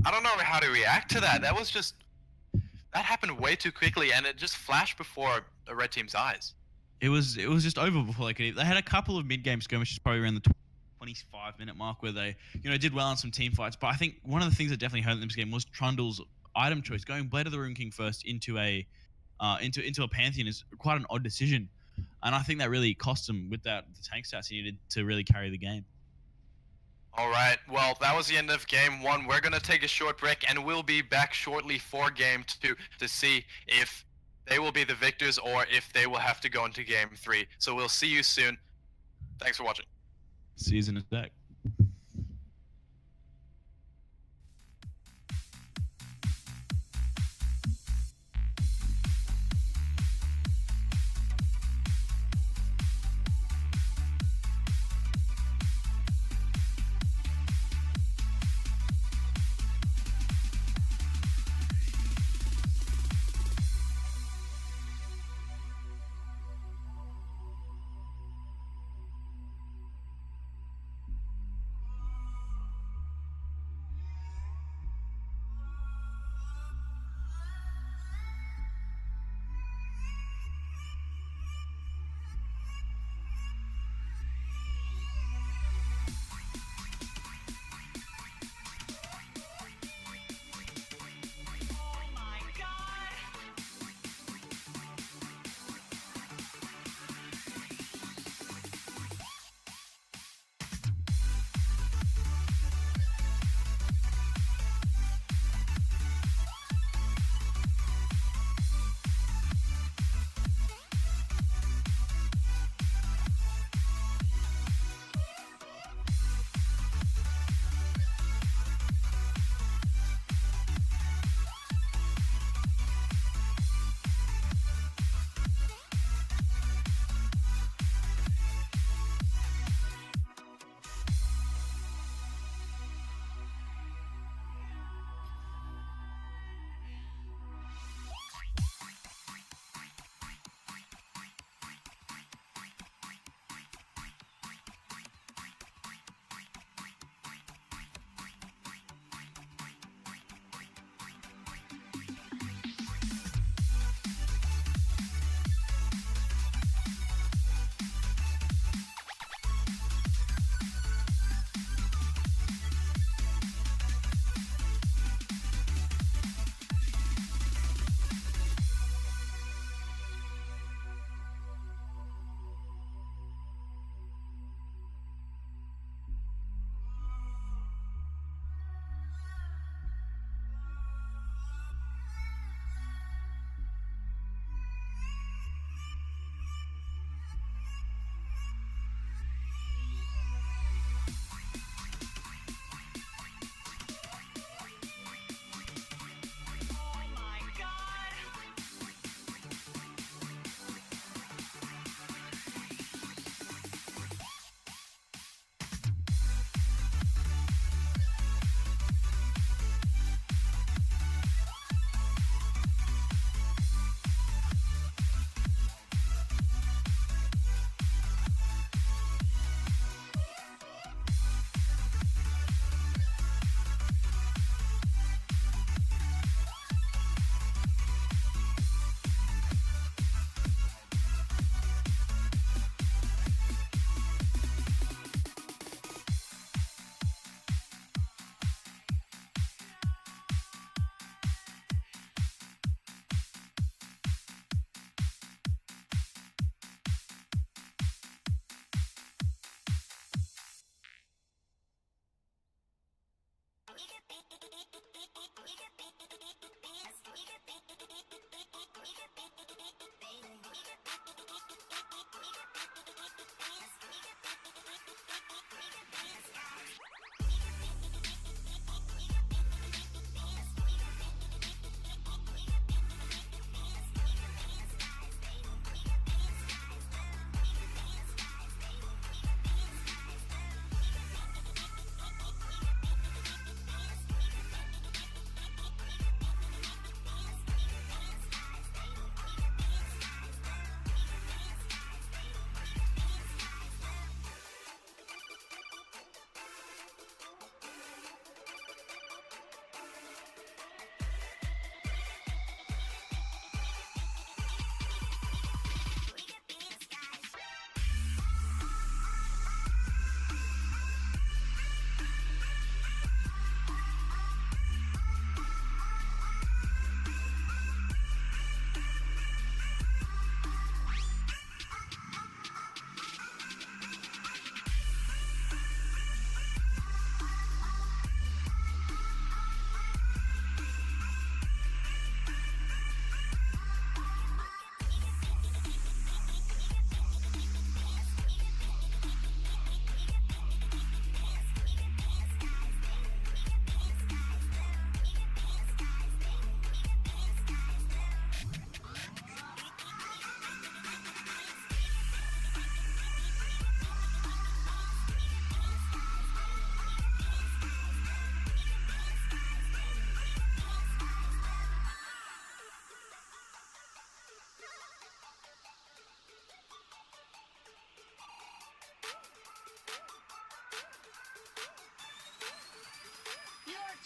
I don't know how to react to that. That happened way too quickly, and it just flashed before the red team's eyes. It was just over before they could. They had a couple of mid-game skirmishes, probably around the 25-minute mark, where they did well on some team fights. But I think one of the things that definitely hurt them this game was Trundle's item choice. Going Blade of the Ruin King first into a Pantheon is quite an odd decision, and I think that really cost him with the tank stats he needed to really carry the game. All right, well, that was the end of game 1. We're gonna take a short break, and we'll be back shortly for game 2 to see if they will be the victors or if they will have to go into game 3. So we'll see you soon. Thanks for watching. Season is back.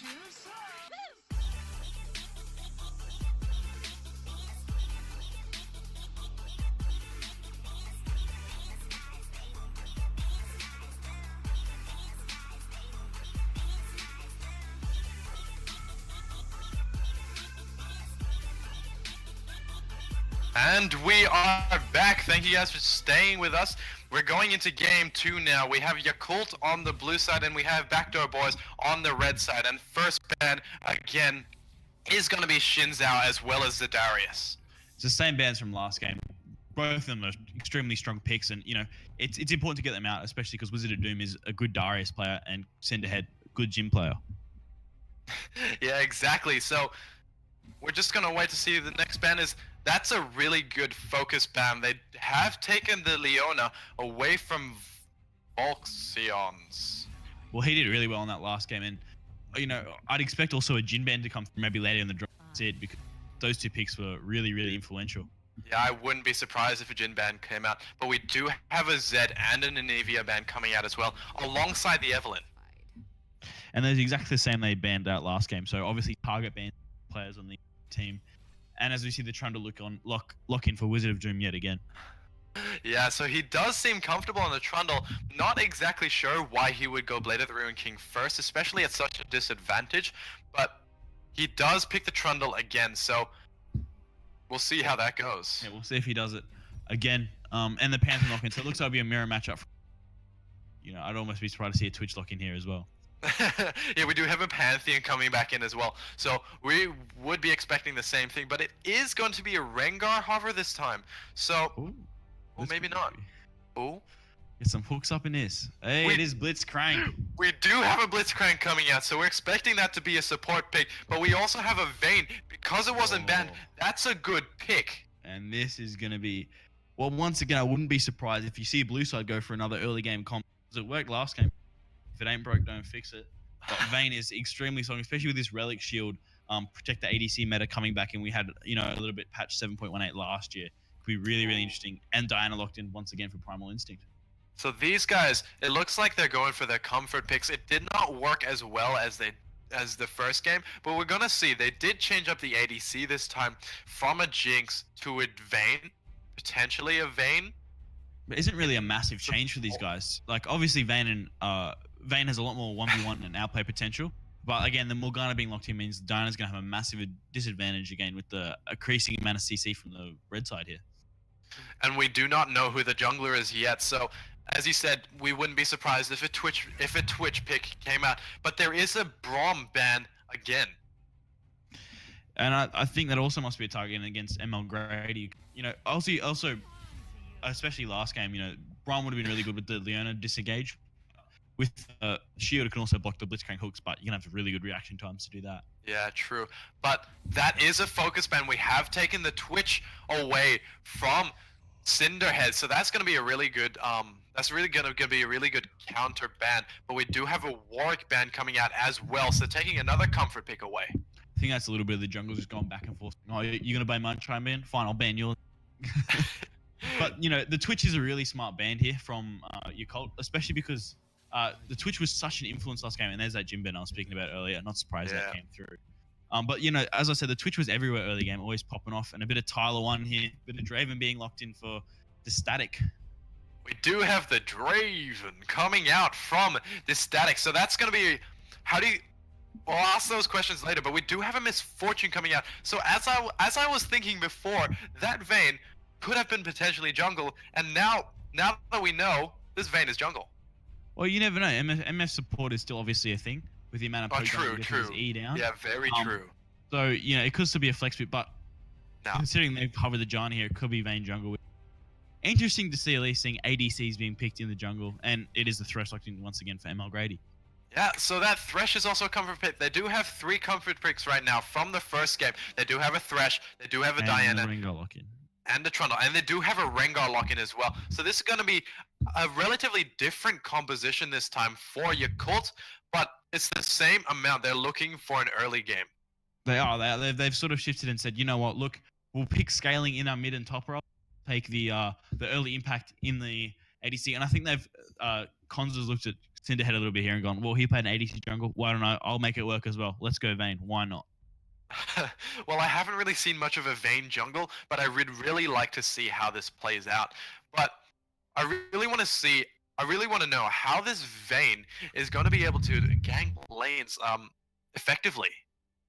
And we are back. Thank you guys for staying with us. We're going into game 2 now. We have Yakult on the blue side and we have Backdoor Boys on the red side. And first ban, again, is going to be Shinzao as well as Zadarius. It's the same bands from last game. Both of them are extremely strong picks, and it's important to get them out, especially because Wizard of Doom is a good Darius player and Cinderhead, good Jim player. Yeah, exactly. So we're just going to wait to see the next ban is. That's a really good focus ban. They have taken the Leona away from Volxions. Well, he did really well in that last game, and I'd expect also a Jin ban to come maybe later in the draft. That's it, because those two picks were really, really influential. Yeah, I wouldn't be surprised if a Jin ban came out, but we do have a Zed and an Anivia ban coming out as well, alongside the Evelyn. And they're exactly the same they banned out last game. So obviously target ban players on the team. And as we see the Trundle lock in for Wizard of Doom yet again. Yeah, so he does seem comfortable on the Trundle. Not exactly sure why he would go Blade of the Ruin King first, especially at such a disadvantage. But he does pick the Trundle again, so we'll see how that goes. Yeah, we'll see if he does it again. And the Panther lock in. So it looks like it'll be a mirror matchup. I'd almost be surprised to see a Twitch lock in here as well. Yeah, we do have a Pantheon coming back in as well, so we would be expecting the same thing, but it is going to be a Rengar hover this time, so well, maybe not. Oh, get some hooks up in this. Hey, it is Blitzcrank. We do have a Blitzcrank coming out, so we're expecting that to be a support pick, but we also have a Vayne. Because it wasn't banned, that's a good pick. And this is going to be, well, once again, I wouldn't be surprised if you see blue side go for another early game comp, because it worked last game. If it ain't broke, don't fix it. But Vayne is extremely strong, especially with this Relic Shield, protect the ADC meta coming back, and we had a little bit patch 7.18 last year. Could be really, really interesting. And Diana locked in once again for Primal Instinct. So these guys, it looks like they're going for their comfort picks. It did not work as well as the first game, but we're gonna see. They did change up the ADC this time from a Jinx to a Vayne, potentially a Vayne. But isn't really a massive change for these guys. Like obviously Vayne has a lot more 1v1 and outplay potential. But again, the Morgana being locked in means Diana's going to have a massive disadvantage again with the increasing amount of CC from the red side here. And we do not know who the jungler is yet. So as you said, we wouldn't be surprised if a Twitch pick came out. But there is a Braum ban again. And I think that also must be a target against ML Grady. Also, especially last game, Braum would have been really good with the Leona disengage. With Shield, it can also block the Blitzcrank hooks, but you're going to have really good reaction times to do that. Yeah, true. But that is a focus ban. We have taken the Twitch away from Cinderhead, so that's going to be a really good that's really going to be a really good counter ban. But we do have a Warwick ban coming out as well, so taking another comfort pick away. I think that's a little bit of the jungle just going back and forth. Oh, you're going to ban mine, try and ban? Fine, I'll ban yours. But, the Twitch is a really smart ban here from Yakult, especially because the Twitch was such an influence last game, and there's that Jim Ben I was speaking about earlier. Not surprised that came through. But as I said, the Twitch was everywhere early game, always popping off, and a bit of Tyler 1 here, a bit of Draven being locked in for the static. We do have the Draven coming out from the static, so that's going to be we'll ask those questions later, but we do have a Misfortune coming out. So as I was thinking before, that Vayne could have been potentially jungle, and now that we know, this Vayne is jungle. Well, you never know. MF support is still obviously a thing with the amount of poke true. E down. Yeah, very true. So, it could still be a flex bit, but considering they've covered the giant here, it could be Vayne jungle. Interesting to see at least seeing ADCs being picked in the jungle, and it is the Thresh locked in once again for ML Grady. Yeah, so that Thresh is also a comfort pick. They do have 3 comfort picks right now from the first game. They do have a Thresh, they do have a Diana. And a Rengar lock-in. And the Trundle, and they do have a Rengar lock-in as well. So this is going to be a relatively different composition this time for Yakult, but it's the same amount. They're looking for an early game. They are. They've sort of shifted and said, you know what, look, we'll pick scaling in our mid and top row, take the early impact in the ADC, and I think they've Cons has looked at thinned ahead a little bit here and gone, well, he played an ADC jungle. Why don't I'll make it work as well. Let's go Vayne. Why not? Well, I haven't really seen much of a Vayne jungle, but I would really like to see how this plays out. But I really want to see. I really want to know how this Vayne is going to be able to gank lanes effectively.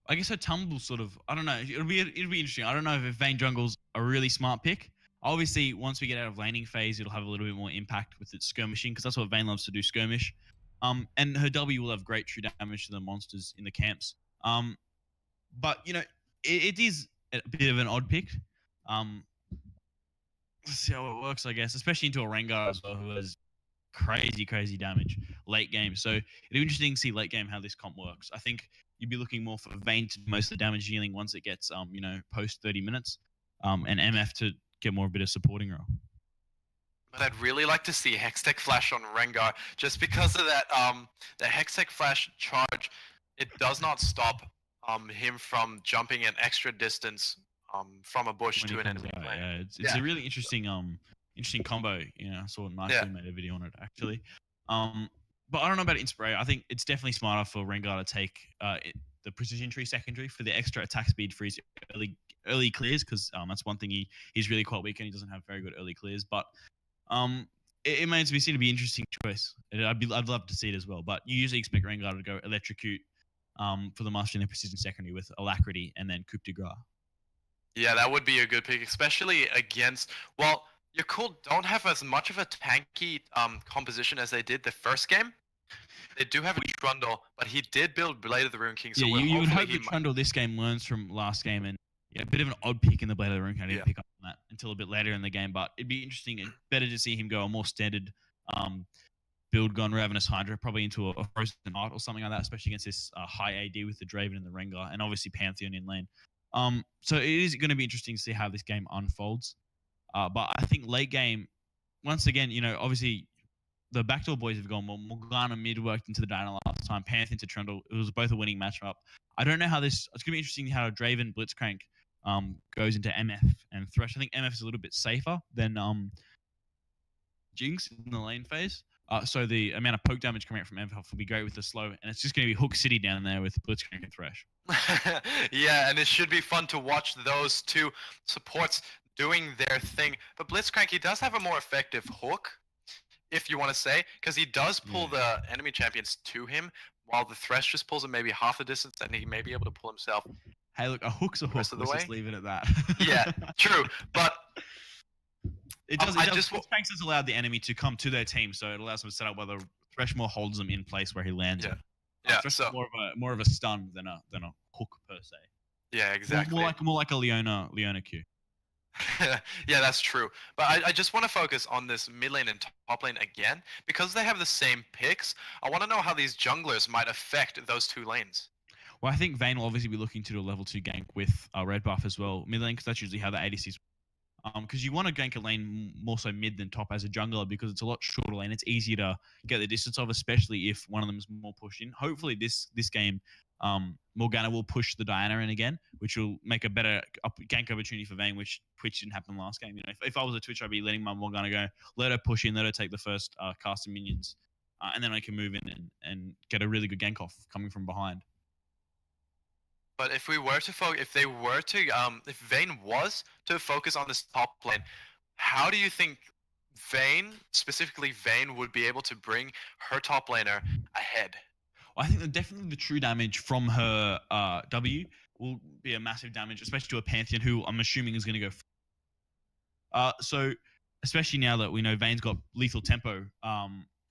I guess her tumble sort of, I don't know. It'll be interesting. I don't know if Vayne jungle's a really smart pick. Obviously, once we get out of laning phase, it'll have a little bit more impact with its skirmishing because that's what Vayne loves to do, skirmish. And her W will have great true damage to the monsters in the camps. But you know, it is a bit of an odd pick. Let's see how it works, I guess, especially into a Rengar as well, who has crazy damage late game. So it'll be interesting to see late game how this comp works. I think you'd be looking more for Vayne to do most of the damage dealing once it gets you know, post 30 minutes, and MF to get more of a bit of supporting role. But I'd really like to see Hextech Flash on Rengar, just because of that the Hextech Flash charge. It does not stop him from jumping an extra distance from a bush When to he an comes enemy out, player. it's a really interesting combo. You know, I saw Nicely made a video on it actually. But I don't know about Inspire. I think it's definitely smarter for Rengar to take the precision tree secondary for the extra attack speed for his early clears, because that's one thing he's really quite weak and he doesn't have very good early clears. But it remains to be seen to be an interesting choice. I'd love to see it as well. But you usually expect Rengar to go electrocute for the mastery and the precision secondary with Alacrity and then Coup de Grace. Yeah, that would be a good pick, especially against, well, Yakult don't have as much of a tanky composition as they did the first game. They do have a Trundle, but he did build Blade of the Rune King. So yeah, you would hope that Trundle this game learns from last game, and yeah, a bit of an odd pick in the Blade of the Rune King. I didn't pick up on that until a bit later in the game, but it'd be interesting and better to see him go a more standard build gone Ravenous Hydra, probably into a Frozen Heart or something like that, especially against this high AD with the Draven and the Rengar, and obviously Pantheon in lane. So it is going to be interesting to see how this game unfolds. But I think late game, once again, you know, obviously the Backdoor boys have gone well. Morgana mid worked into the Diana last time, Pantheon to Trundle. It was both a winning matchup. I don't know how it's going to be interesting how Draven Blitzcrank goes into MF and Thresh. I think MF is a little bit safer than Jinx in the lane phase. So the amount of poke damage coming out from MF will be great with the slow, and it's just going to be Hook City down there with Blitzcrank and Thresh. Yeah, and it should be fun to watch those two supports doing their thing. But Blitzcrank, he does have a more effective hook, if you want to say, because he does pull the enemy champions to him, while the Thresh just pulls him maybe half the distance, and he may be able to pull himself. Hey, look, a hook's a hook. Let's just leave it at that. Yeah, true, but it does. Blitzcrank has allowed the enemy to come to their team, so it allows them to set up where the Threshmore holds them in place where he lands. Yeah, so more of a stun than a hook per se. Yeah, exactly. More like a Leona Q. Yeah, that's true. But I just want to focus on this mid lane and top lane again, because they have the same picks. I want to know how these junglers might affect those two lanes. Well, I think Vayne will obviously be looking to do a level 2 gank with red buff as well, mid lane, because that's usually how the ADCs. Because you want to gank a lane more so mid than top as a jungler, because it's a lot shorter lane. It's easier to get the distance of, especially if one of them is more pushed in. Hopefully this game, Morgana will push the Diana in again, which will make a better gank opportunity for Vayne, which Twitch didn't happen last game. You know, if I was a Twitch, I'd be letting my Morgana go, let her push in, let her take the first cast of minions, and then I can move in and get a really good gank off coming from behind. But if we were to if Vayne was to focus on this top lane, how do you think specifically Vayne, would be able to bring her top laner ahead? I think that definitely the true damage from her W will be a massive damage, especially to a Pantheon who I'm assuming is going to go. So especially now that we know Vayne's got lethal tempo,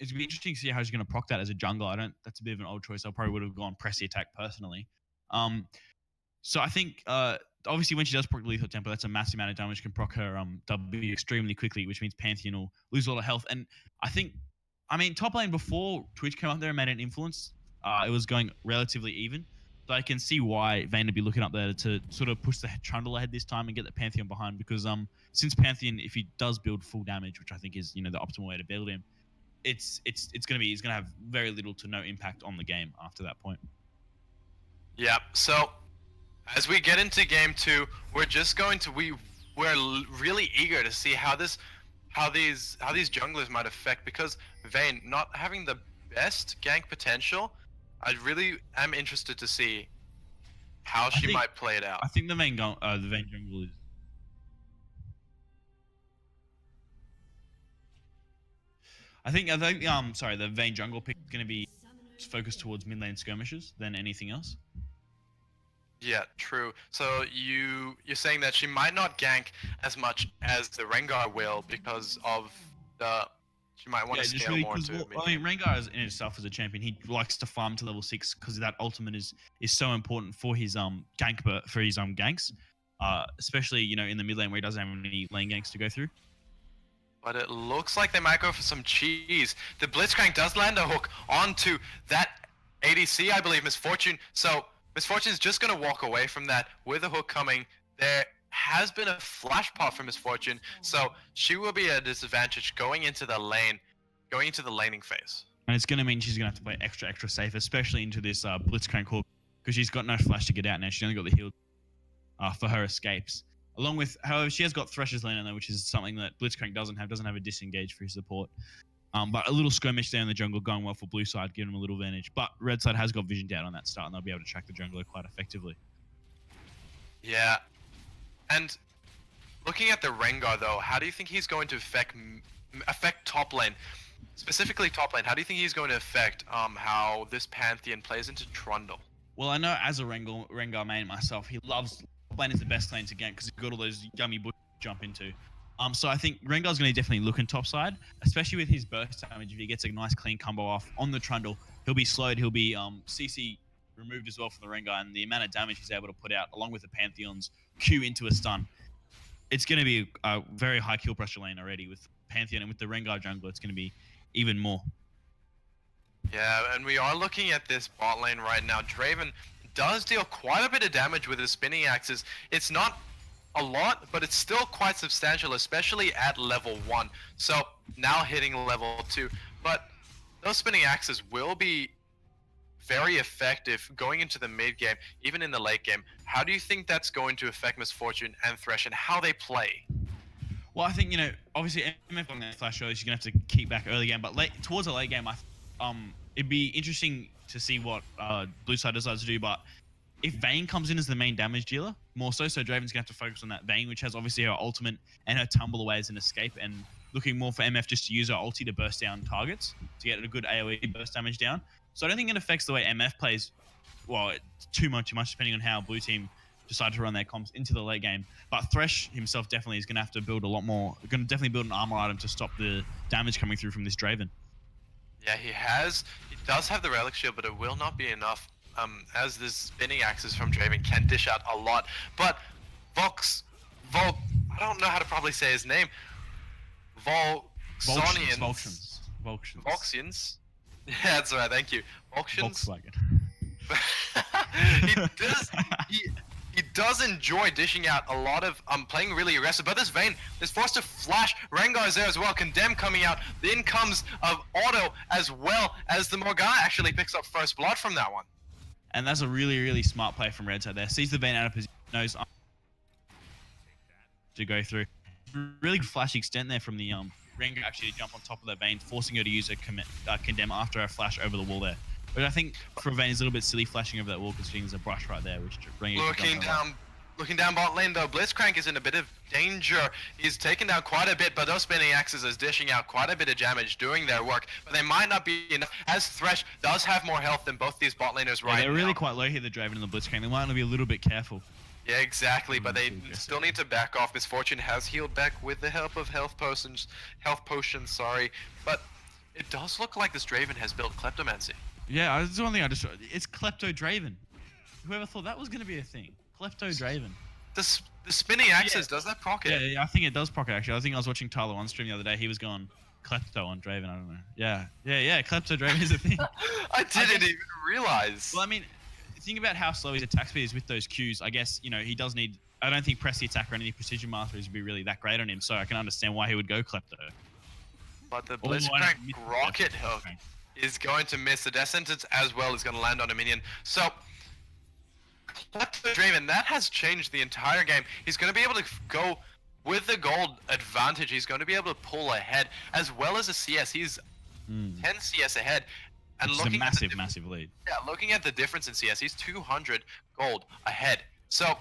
it's gonna be interesting to see how she's going to proc that as a jungler. That's a bit of an old choice. I probably would have gone press the attack personally. So I think obviously when she does proc the lethal tempo, that's a massive amount of damage. Can proc her W extremely quickly, which means Pantheon will lose a lot of health. And I mean top lane before Twitch came up there and made an influence, it was going relatively even. So I can see why Vayne would be looking up there to sort of push the Trundle ahead this time and get the Pantheon behind, because since Pantheon, if he does build full damage, which I think is, you know, the optimal way to build him, he's gonna have very little to no impact on the game after that point. Yeah, so as we get into game 2, we're just going to we're really eager to see how these junglers might affect, because Vayne not having the best gank potential. I really am interested to see how she might play it out. I think the Vayne jungle is. I think sorry, the Vayne jungle pick is going to be focused towards mid lane skirmishes than anything else. Yeah, true. So you're saying that she might not gank as much as the Rengar will because of she might want to scale more into it. I mean, Rengar in itself as a champion, he likes to farm to level 6 because that ultimate is so important for his ganks, especially in the mid lane where he doesn't have any lane ganks to go through. But it looks like they might go for some cheese. The Blitzcrank does land a hook onto that ADC, I believe, Misfortune. So Misfortune's just going to walk away from that with a hook coming. There has been a flash pot for Misfortune, so she will be at a disadvantage going into the laning phase. And it's going to mean she's going to have to play extra safe, especially into this Blitzcrank hook, because she's got no flash to get out now. She's only got the heal for her escapes. Along with, however, she has got Thresher's Lane in there, which is something that Blitzcrank doesn't have a disengage for his support. But a little skirmish there in the jungle going well for blue side, giving them a little advantage. But red side has got vision down on that start, and they'll be able to track the jungler quite effectively. Yeah. And looking at the Rengar, though, how do you think he's going to affect top lane? Specifically top lane, how do you think he's going to affect how this Pantheon plays into Trundle? Well, I know as a Rengar main myself, he loves top lane is the best lane to gank because he's got all those yummy bushes to jump into. So I think Rengar's going to definitely look in top side, especially with his burst damage. If he gets a nice clean combo off on the Trundle, he'll be slowed. He'll be CC removed as well from the Rengar, and the amount of damage he's able to put out, along with the Pantheon's Q into a stun, it's going to be a very high kill pressure lane already with Pantheon, and with the Rengar jungler, it's going to be even more. Yeah, and we are looking at this bot lane right now. Draven does deal quite a bit of damage with his spinning axes. It's not a lot, but it's still quite substantial, especially at level 1. So now hitting level 2. But those spinning axes will be very effective going into the mid game, even in the late game. How do you think that's going to affect Misfortune and Thresh and how they play? Well, I think, obviously MF on that flash early, she's going to have to keep back early game, but towards the late game, it'd be interesting to see what blue side decides to do. But if Vayne comes in as the main damage dealer, more so Draven's going to have to focus on that Vayne, which has obviously her ultimate and her tumble away as an escape, and looking more for MF just to use her ulti to burst down targets to get a good AoE burst damage down. So I don't think it affects the way MF plays, well, too much, depending on how blue team decide to run their comps into the late game. But Thresh himself definitely is going to have to build a lot more, going to definitely build an armor item to stop the damage coming through from this Draven. Yeah, he does have the relic shield, but it will not be enough, as this spinning axes from Draven can dish out a lot. But I don't know how to probably say his name. Volxians. Yeah, that's right, thank you. Volxians. Volkswagen. he does enjoy dishing out a lot of playing really aggressive, but this Vayne is forced to flash. Rengar is there as well. Condemn coming out. Then comes Auto as well as the Morgana actually picks up first blood from that one. And that's a really, really smart play from Red side there. Sees the Vayne out of position, knows to go through. Really good flash extent there from the Rengar actually to jump on top of that Vayne, forcing her to use a Condemn after a flash over the wall there. But I think for Vayne, it's a little bit silly flashing over that wall, considering there's a brush right there, which Looking down bot lane though, Blitzcrank is in a bit of danger. He's taken down quite a bit, but those spinning axes is dishing out quite a bit of damage, doing their work. But they might not be enough, as Thresh does have more health than both these bot laners right now. They're really quite low here, the Draven and the Blitzcrank. They might want to be a little bit careful. Yeah, exactly, but they still need to back off. Misfortune has healed back with the help of health potions, but it does look like this Draven has built Kleptomancy. Yeah, that's the one thing it's Klepto Draven. Whoever thought that was going to be a thing? Klepto Draven. The spinning axis, does that proc it? Yeah, I think it does proc it actually. I think I was watching Tyler on stream the other day. He was going Klepto on Draven, I don't know. Yeah, Klepto Draven is a thing. I didn't even realize. Well, I mean, think about how slow his attack speed is with those Qs. I guess, he does need, I don't think press the attack or any precision masters would be really that great on him, so I can understand why he would go Klepto. But the Blitzcrank rocket hook is going to miss. The death sentence as well is going to land on a minion. So Klepto Draven, that has changed the entire game. He's going to be able to go with the gold advantage. He's going to be able to pull ahead as well as a CS. He's 10 CS ahead. And Which is a looking at the massive lead. Yeah, looking at the difference in CS, he's 200 gold ahead. So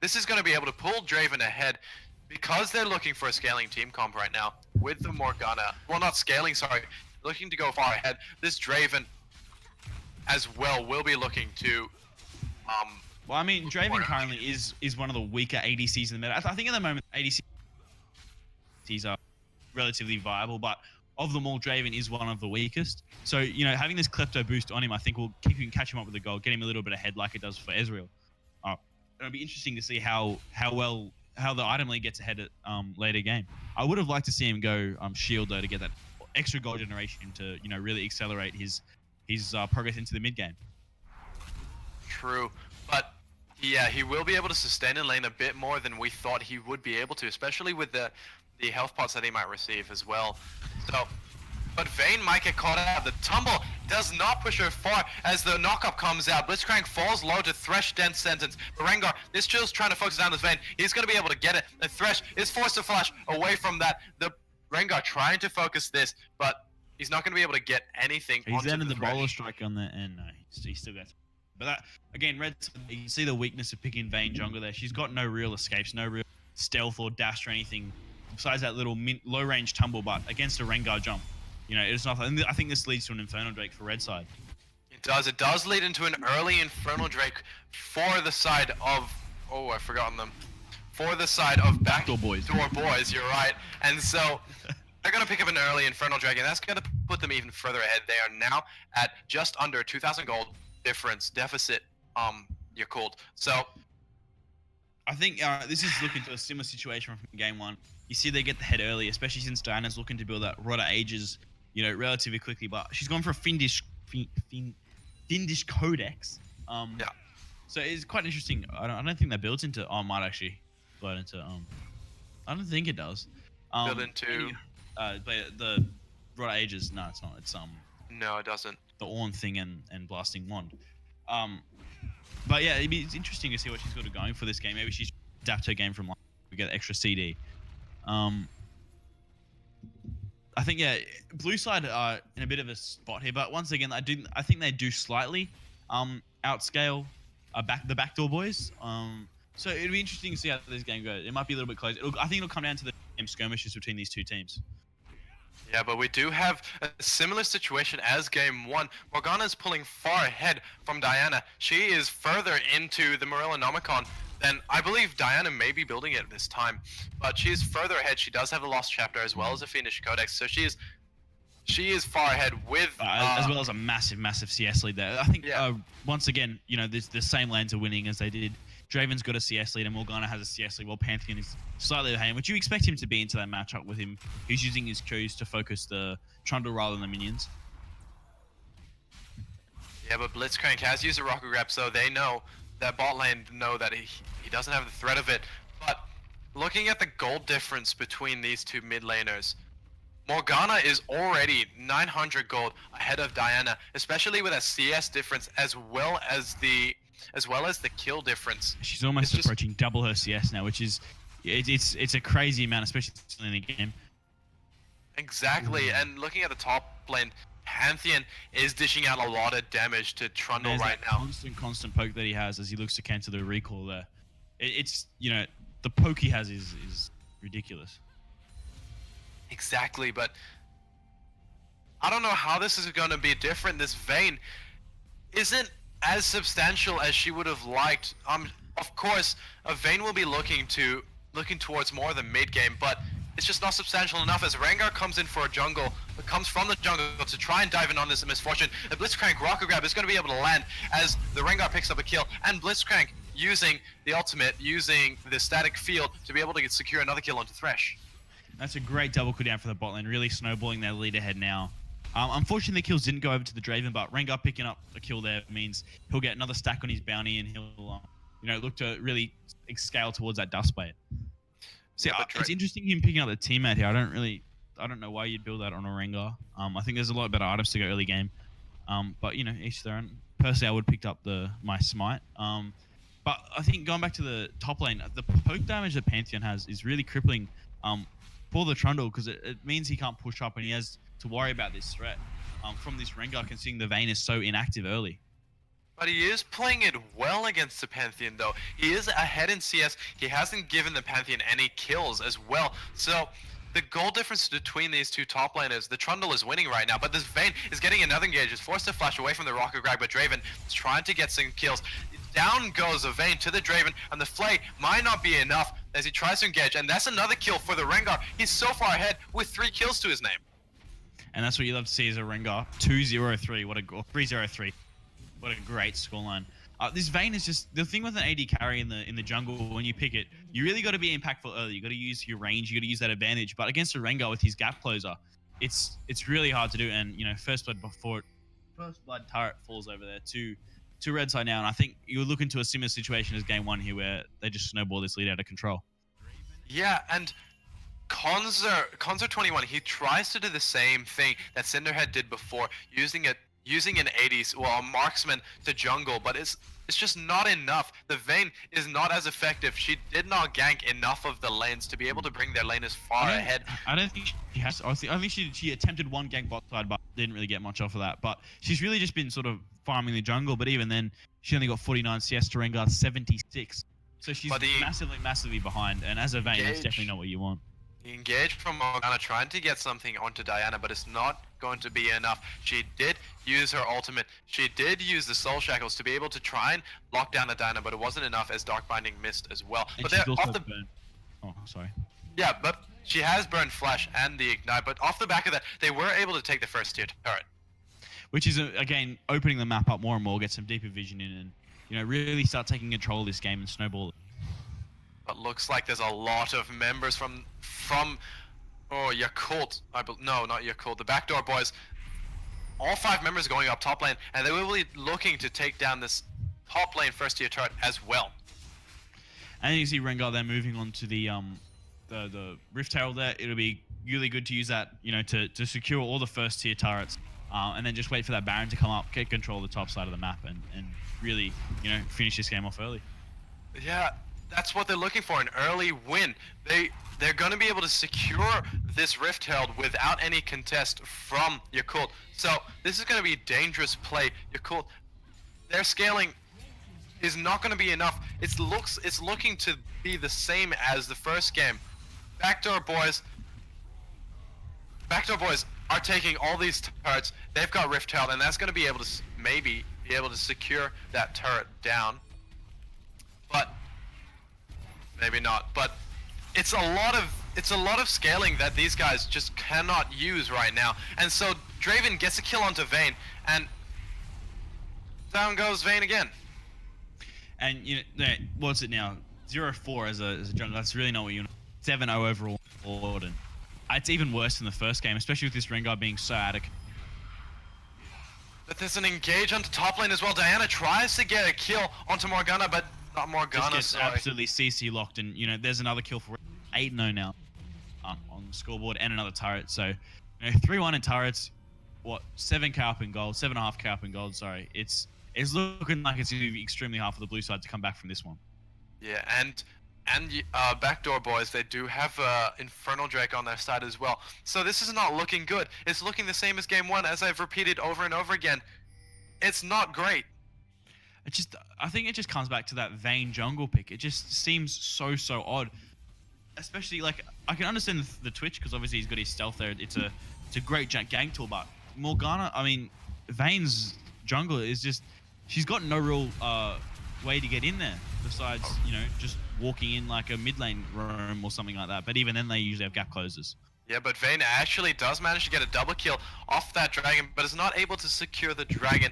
this is going to be able to pull Draven ahead because they're looking for a scaling team comp right now with the Morgana. Well, not scaling, sorry. Looking to go far ahead. This Draven as well will be looking to... Well, I mean, Draven currently is one of the weaker ADCs in the meta. I think at the moment, ADCs are relatively viable, but of them all, Draven is one of the weakest. So, you know, having this Klepto boost on him, I think will catch him up with the goal, get him a little bit ahead like it does for Ezreal. It'll be interesting to see how the item league gets ahead at later game. I would have liked to see him go shield though to get that extra gold generation to, you know, really accelerate his progress into the mid game. True, but yeah, he will be able to sustain in lane a bit more than we thought he would be able to, especially with the health pots that he might receive as well. So, but Vayne might get caught out. The tumble does not push her far as the knockup comes out. Blitzcrank falls low to Thresh dense sentence. But Rengar, this Chill's trying to focus down this Vayne. He's going to be able to get it. And Thresh is forced to flash away from that. The Rengar trying to focus this, but he's not going to be able to get anything. He's ended the bowler strike on there, and no, he still gets. But that again, Red, you can see the weakness of picking Vayne jungle there. She's got no real escapes, no real stealth or dash or anything besides that little low range tumble. But against a Rengar jump, you know, it's nothing. I think this leads to an Infernal Drake for Red side. It does. It does lead into an early Infernal Drake for the side of. Oh, I've forgotten them. For the side of Backdoor boys. Backdoor boys, you're right. And so they're going to pick up an early Infernal Drake, and that's going to put them even further ahead. They are now at just under 2,000 gold deficit. Yakult. So I think this is looking to a similar situation from game one. You see they get the head early, especially since Diana's looking to build that Rota Ages, you know, relatively quickly. But she's gone for a Findish Codex. Yeah. So it's quite interesting. I don't think that builds into. Oh, it might actually build into. I don't think it does. Build into. The Rota Ages. No, it's not. It's No, it doesn't. The Ornn thing and Blasting Wand. But yeah, it's interesting to see what she's got going for this game. Maybe she's adapt her game from like we get extra CD. I think yeah, blue side are in a bit of a spot here, but once again, I think they do slightly outscale the Backdoor boys. So it'll be interesting to see how this game goes. It might be a little bit close. I think it'll come down to the game skirmishes between these two teams. Yeah, but we do have a similar situation as game one. Morgana's pulling far ahead from Diana. She is further into the Morellonomicon than I believe Diana may be building it this time. But she is further ahead. She does have a Lost Chapter as well as a Fiendish Codex. So she is far ahead with... as well as a massive CS lead there. I think, once again, you know, the same lanes are winning as they did. Draven's got a CS lead and Morgana has a CS lead, while Pantheon is slightly behind. Would you expect him to be into that matchup with him? Who's using his Qs to focus the Trundle rather than the minions? Yeah, but Blitzcrank has used a Rocket Grab, so they know that bot lane know that he doesn't have the threat of it. But looking at the gold difference between these two mid laners, Morgana is already 900 gold ahead of Diana, especially with a CS difference as well as the kill difference. She's almost approaching double her CS now, which is it's a crazy amount, especially in the game. Exactly, and looking at the top lane, Pantheon is dishing out a lot of damage to Trundle right now. Constant poke that he has as he looks to cancel the recall there. It's you know, the poke he has is ridiculous. Exactly, but I don't know how this is going to be different. This Vayne isn't as substantial as she would have liked. Of course, a Vayne will be looking towards more of the mid game, but it's just not substantial enough as Rengar comes in for a jungle, comes from the jungle to try and dive in on this misfortune. The Blitzcrank Rocket Grab is going to be able to land as the Rengar picks up a kill, and Blitzcrank using the ultimate, using the static field to be able to secure another kill onto Thresh. That's a great double cooldown for the bot lane, really snowballing their lead ahead now. Unfortunately, the kills didn't go over to the Draven, but Rengar picking up a kill there means he'll get another stack on his bounty, and he'll, look to really scale towards that Dustblade. So yeah, it's interesting him picking up the teammate here. I don't know why you'd build that on a Rengar. I think there's a lot better items to go early game. But you know, each their own. Personally, I would have picked up my Smite. But I think going back to the top lane, the poke damage that Pantheon has is really crippling for the Trundle, because it means he can't push up and he has to worry about this threat. from this Rengar, considering the Vayne is so inactive early. But he is playing it well against the Pantheon, though. He is ahead in CS. He hasn't given the Pantheon any kills as well. So the goal difference between these two top laners, the Trundle is winning right now, but this Vayne is getting another engage. Is forced to flash away from the rocket grab, but Draven is trying to get some kills. Down goes the Vayne to the Draven, and the Flay might not be enough as he tries to engage, and that's another kill for the Rengar. He's so far ahead with 3 kills to his name. And that's what you love to see as a Rengar. 2-0-3, or 3-0-3. What a great scoreline. This Vayne is just the thing with an AD carry in the jungle. When you pick it, you really got to be impactful early. You got to use your range. You got to use that advantage. But against a Rengar with his gap closer, it's really hard to do. And first blood turret falls over there to red side now. And I think you look into a similar situation as game 1 here, where they just snowball this lead out of control. Yeah, and Conzer21, he tries to do the same thing that Cinderhead did before, using an 80s, well, a marksman to jungle, but it's just not enough. The Vayne is not as effective. She did not gank enough of the lanes to be able to bring their lane as far ahead. I don't think she has. I think she attempted one gank bot side, but didn't really get much off of that. But she's really just been sort of farming the jungle. But even then, she only got 49 CS to Rengar 76. So she's massively behind. And as a Vayne, that's definitely not what you want. The engage from Morgana trying to get something onto Diana, but it's not going to be enough. She did use her ultimate. She did use the Soul Shackles to be able to try and lock down the Diana, but it wasn't enough as Dark Binding missed as well. And but she's they're also off the burned. Oh, sorry. Yeah, but she has burned Flash and the Ignite, but off the back of that, they were able to take the first tier turret. Which is, again, opening the map up more and more, get some deeper vision in, and really start taking control of this game and snowball it. But looks like there's a lot of members from Yakult. No, not Yakult. The Backdoor boys. All 5 members going up top lane, and they will be looking to take down this top lane first tier turret as well. And you see Rengar there moving on to the Rift Herald there. It'll be really good to use that, to secure all the first tier turrets, and then just wait for that Baron to come up, get control of the top side of the map, and really, finish this game off early. Yeah. That's what they're looking for, an early win. They're going to be able to secure this Rift Herald without any contest from Yakult. So this is going to be a dangerous play. Yakult, their scaling is not going to be enough. It's looking to be the same as the first game. Backdoor boys are taking all these turrets. They've got Rift Herald, and that's going to be able to maybe be able to secure that turret down. But maybe not, but it's a lot of scaling that these guys just cannot use right now. And so Draven gets a kill onto Vayne, and down goes Vayne again. And what's it now? 0-4 as a jungle. That's really not what you want. 7-0 overall board, and it's even worse than the first game, especially with this Rengar being so out of. But there's an engage onto top lane as well. Diana tries to get a kill onto Morgana, but not Morgana. Just gets absolutely CC locked, and there's another kill for 8-0 now on the scoreboard, and another turret. So 3-1 in turrets. What, 7k up in gold, 7.5k up in gold. Sorry, it's looking like it's going to be extremely hard for the blue side to come back from this one. Yeah, and Backdoor boys, they do have Infernal Drake on their side as well. So this is not looking good. It's looking the same as game 1, as I've repeated over and over again. It's not great. I think it just comes back to that Vayne jungle pick. It just seems so odd. Especially, I can understand the Twitch, because obviously he's got his stealth there. It's a great gank tool, but Morgana, Vayne's jungle is just, she's got no real way to get in there besides, just walking in like a mid lane roam or something like that. But even then, they usually have gap closers. Yeah, but Vayne actually does manage to get a double kill off that dragon, but is not able to secure the dragon.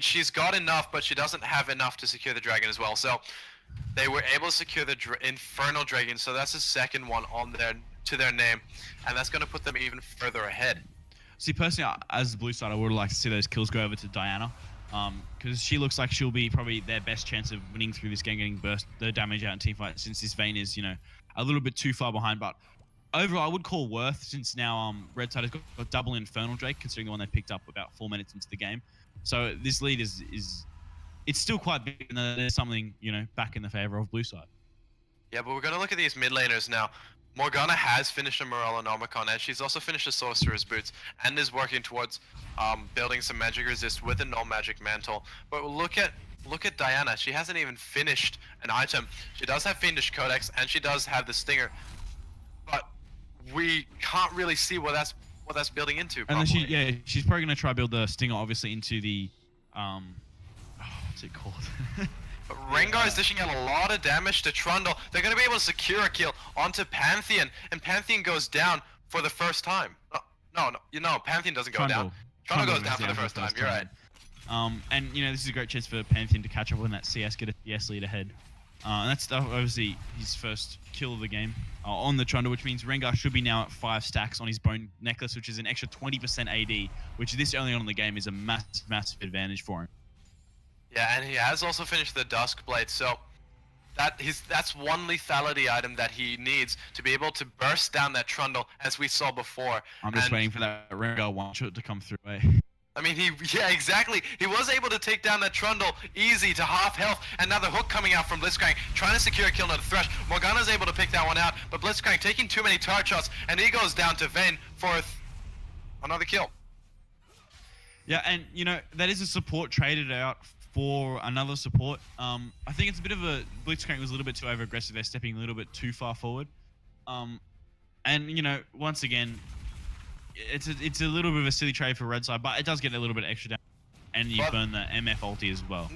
She's got enough, but she doesn't have enough to secure the dragon as well. So they were able to secure the Infernal Dragon, so that's the second one to their name, and that's going to put them even further ahead. See, personally, as the blue side, I would like to see those kills go over to Diana, because she looks like she'll be probably their best chance of winning through this game, getting the damage out in teamfight, since this Vayne is, a little bit too far behind. But overall, I would call worth, since now red side has got double Infernal Drake, considering the one they picked up about 4 minutes into the game. So this lead is it's still quite big, and there's something, back in the favor of blue side. Yeah, but we're going to look at these mid laners now. Morgana has finished a Morellonomicon, and she's also finished a Sorcerer's Boots, and is working towards building some magic resist with a no magic mantle. But look at Diana. She hasn't even finished an item. She does have Fiendish Codex, and she does have the Stinger, but we can't really see what that's building into. And then Properly. she's probably gonna try build the Stinger obviously into the what's it called? But Rengar is dishing out a lot of damage to Trundle. They're going to be able to secure a kill onto Pantheon, and Pantheon goes down for the first time. No, Pantheon doesn't go down. Trundle goes down for the first time. You're right. And this is a great chance for Pantheon to catch up on that CS, get a CS lead ahead. And that's obviously his first kill of the game on the Trundle, which means Rengar should be now at 5 stacks on his Bone Necklace, which is an extra 20% AD, which this early on in the game is a massive advantage for him. Yeah, and he has also finished the Duskblade, so that's one lethality item that he needs to be able to burst down that Trundle, as we saw before. I'm just waiting for that Rengar one-shot to come through. I mean, yeah, exactly. He was able to take down that Trundle easy to half health, and now the hook coming out from Blitzcrank, trying to secure a kill on the Thresh. Morgana's able to pick that one out, but Blitzcrank taking too many turret shots, and he goes down to Vayne for another kill. Yeah, and that is a support traded out for another support. I think it's a bit of a Blitzcrank was a little bit too over aggressive. They're stepping a little bit too far forward. And once again, it's a little bit of a silly trade for Red Side, but it does get a little bit extra damage. And you burn the MF ulti as well.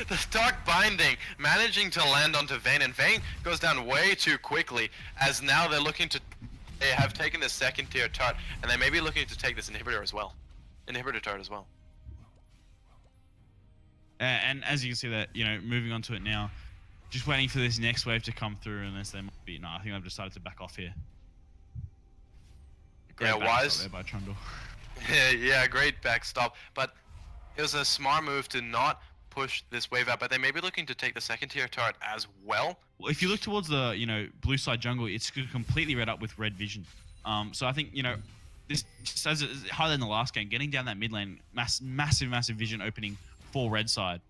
The Dark Binding managing to land onto Vayne, and Vayne goes down way too quickly, as now they have taken the second tier turret, and they may be looking to take this inhibitor turret as well. And as you can see that, moving on to it now, just waiting for this next wave to come through, unless they might be. No, I think I've decided to back off here. Yeah, wise. There by Trundle. Yeah, great backstop, but it was a smart move to not push this wave out, but they may be looking to take the second tier turret as well. Well, if you look towards the, blue side jungle, it's completely red up with red vision. So I think, this, just as higher than the last game, getting down that mid lane, massive vision opening for red side.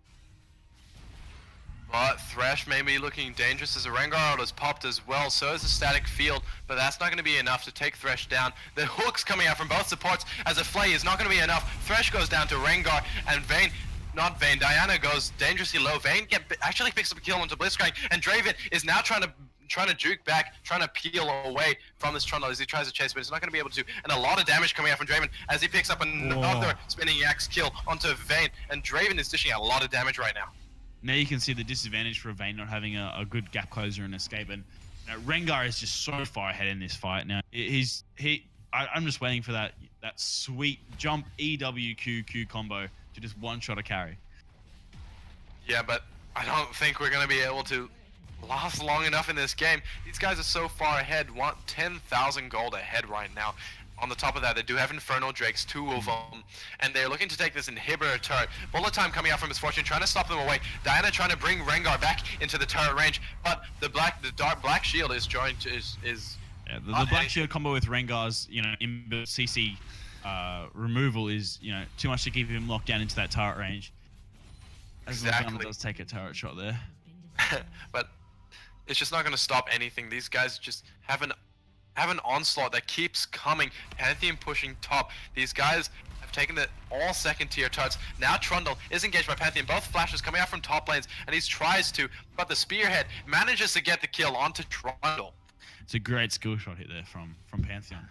But Thresh may be looking dangerous as a Rengar ult has popped as well, so is a static field, but that's not going to be enough to take Thresh down. The hooks coming out from both supports as a Flay is not going to be enough. Thresh goes down to Rengar, and Diana goes dangerously low. Vayne actually picks up a kill onto Blitzcrank, and Draven is now trying to juke back, trying to peel away from this Trundle as he tries to chase, but he's not going to be able to. And a lot of damage coming out from Draven as he picks up another spinning axe kill onto Vayne, and Draven is dishing out a lot of damage right now. Now you can see the disadvantage for Vayne not having a good gap closer and escape, and Rengar is just so far ahead in this fight now. I'm just waiting for that sweet jump EWQQ combo to just one-shot a carry. Yeah, but I don't think we're going to be able to last long enough in this game. These guys are so far ahead, want 10,000 gold ahead right now. On the top of that, they do have Infernal Drakes, 2 of them, and they're looking to take this inhibitor turret. Bullet Time coming out from Misfortune, trying to stop them away. Diana trying to bring Rengar back into the turret range, but the dark black shield is joined yeah, the black shield combo with Rengar's inbuilt CC removal is too much to keep him locked down into that turret range. Exactly. Does take a turret shot there, but it's just not going to stop anything. These guys just have an onslaught that keeps coming. Pantheon pushing top. These guys have taken all second tier turrets. Now Trundle is engaged by Pantheon. Both flashes coming out from top lanes, and he tries to, but the Spearhead manages to get the kill onto Trundle. It's a great skill shot hit there from Pantheon.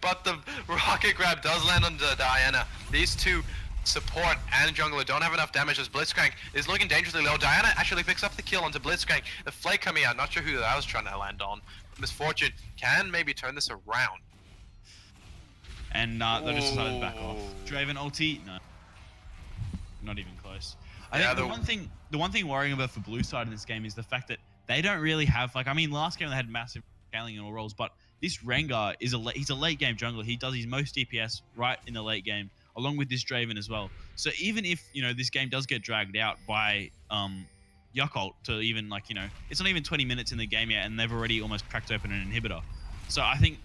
But the rocket grab does land on Diana. These two support and jungler don't have enough damage as Blitzcrank is looking dangerously low. Diana actually picks up the kill onto Blitzcrank. The Flay coming out, not sure who that was trying to land on. Misfortune can maybe turn this around. And they just decided to back off. Draven ulti? No. Not even close. I think the one thing worrying about for blue side in this game is the fact that they don't really have, last game they had massive scaling in all roles, but this Rengar is he's a late game jungler. He does his most DPS right in the late game, along with this Draven as well. So even if, this game does get dragged out by Yakult to even it's not even 20 minutes in the game yet and they've already almost cracked open an inhibitor. So I think,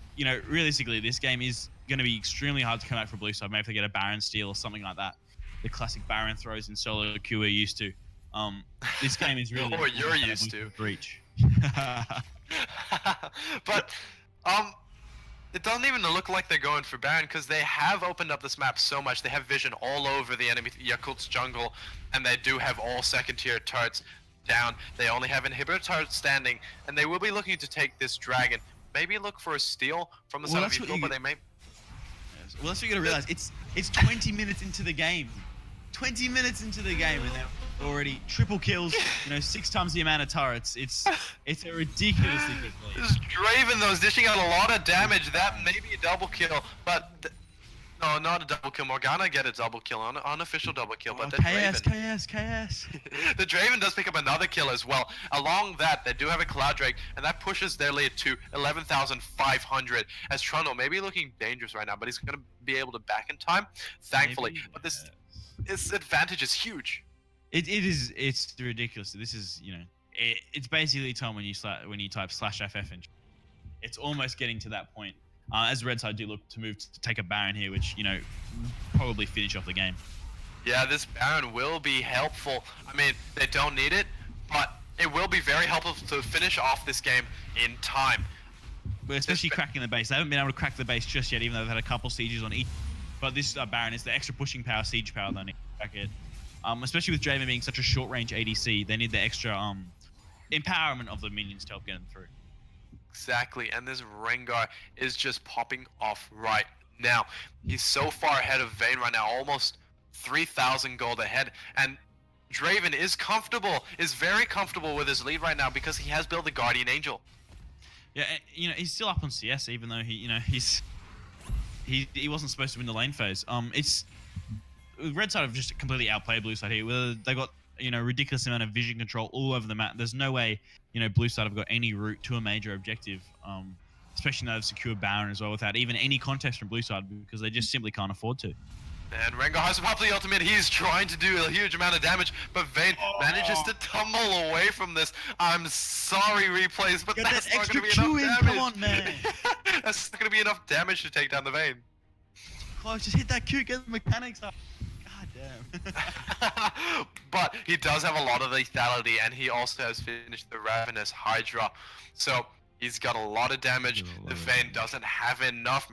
realistically, this game is going to be extremely hard to come out for blue side. Maybe if they get a Baron steal or something like that. The classic Baron throws in solo queue we're used to. This game is really... or you're used to. Breach. But it doesn't even look like they're going for Baron because they have opened up this map so much. They have vision all over the enemy Yakult's jungle, and they do have all second tier turrets down. They only have inhibitor turrets standing, and they will be looking to take this dragon. Maybe look for a steal from the side of Yakult, but they may. Well, that's what you gotta realize. It's 20 minutes into the game. 20 minutes into the game, and they're already triple kills. 6 times the amount of turrets. It's a ridiculously good lead. This Draven though is dishing out a lot of damage. That may be a double kill, but no, not a double kill. Morgana get a double kill, unofficial double kill, but the KS. The Draven does pick up another kill as well. Along that, they do have a Cloud Drake, and that pushes their lead to 11,500. As Trundle may be looking dangerous right now, but he's gonna be able to back in time, thankfully. Maybe, but this advantage is huge. It's ridiculous. This is it's basically time when you type /FF and it's almost getting to that point. As Red side do look to move to take a Baron here, which probably finish off the game. Yeah, this Baron will be helpful. I mean, they don't need it, but it will be very helpful to finish off this game in time. But especially cracking the base. They haven't been able to crack the base just yet, even though they've had a couple sieges on each. But this Baron is the extra pushing power, siege power they need to crack it. Especially with Draven being such a short range ADC, they need the extra empowerment of the minions to help get them through. Exactly, and this Rengar is just popping off right now. He's so far ahead of Vayne right now, almost 3,000 gold ahead, and Draven is very comfortable with his lead right now because he has built the Guardian Angel. Yeah, he's still up on CS, even though he wasn't supposed to win the lane phase. It's Red side have just completely outplayed Blue side here. They got ridiculous amount of vision control all over the map. There's no way Blue side have got any route to a major objective. Especially now they've secured Baron as well without even any contest from Blue side because they just simply can't afford to. And Rengar has to pop the ultimate. He's trying to do a huge amount of damage, but Vayne manages to tumble away from this. I'm sorry, replays, but that's not going to be enough damage. Come on, man. That's not going to be enough damage to take down the Vayne. Oh, just hit that Q, get the mechanics up. God damn. But he does have a lot of lethality, and he also has finished the Ravenous Hydra. So he's got a lot of damage. The Vayne doesn't have enough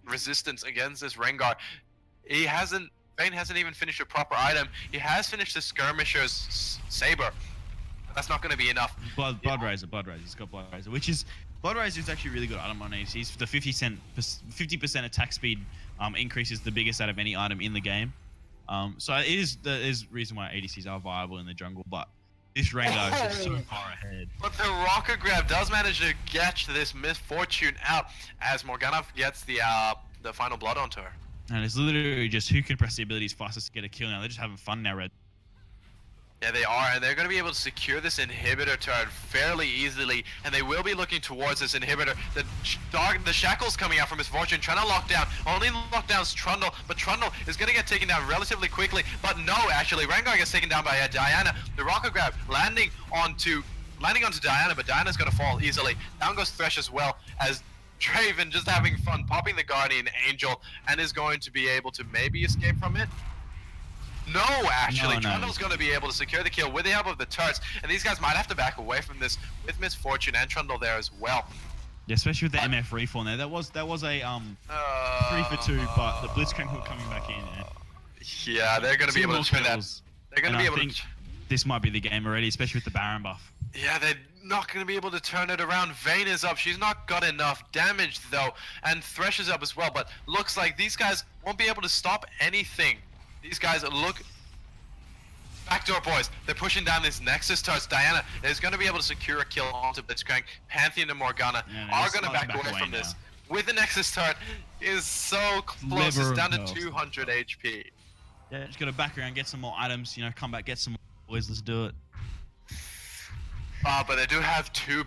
resistance against this Rengar. Vayne hasn't even finished a proper item. He has finished the Skirmisher's Saber. That's not going to be enough. Blood Razor. He's got Blood Razor, which is Blood Razor is actually a really good item on ADCs. The 50% attack speed increases the biggest out of any item in the game. So it is reason why ADCs are viable in the jungle, but this Rengar is just so far ahead. But the rocket grab does manage to catch this misfortune out as Morgana gets the final blood onto her. And it's literally just who can press the abilities fastest to get a kill now. They're just having fun now, Red. Yeah, they are, and they're going to be able to secure this inhibitor turret fairly easily, and they will be looking towards this inhibitor. The shackle's coming out from his Fortune, trying to lock down. Only lockdown's Trundle, but Trundle is going to get taken down relatively quickly. But no, actually, Rengar gets taken down by Diana. The rocket grab landing onto Diana, but Diana's going to fall easily. Down goes Thresh as well, as Draven just having fun, popping the Guardian Angel, and is going to be able to maybe escape from it. No, actually, Trundle's going to be able to secure the kill with the help of the turrets, and these guys might have to back away from this with Misfortune and Trundle there as well. Yeah, especially with the MF reform there. That was a 3-for-2, but the Blitzcrank hook coming back in. Yeah, they're going to be able to turn that. They're going to be able to. This might be the game already, especially with the Baron buff. Yeah, they're not going to be able to turn it around. Vayne is up. She's not got enough damage though, and Thresh is up as well. But looks like these guys won't be able to stop anything. These guys look. Backdoor boys, they're pushing down this Nexus towards Diana. Is going to be able to secure a kill onto Blitzcrank. Pantheon and Morgana are going to back away from this. With the Nexus turret, is so close. It's down to 200 HP. Yeah, just got to back around, get some more items. Come back, get some more boys. Let's do it. But they do have two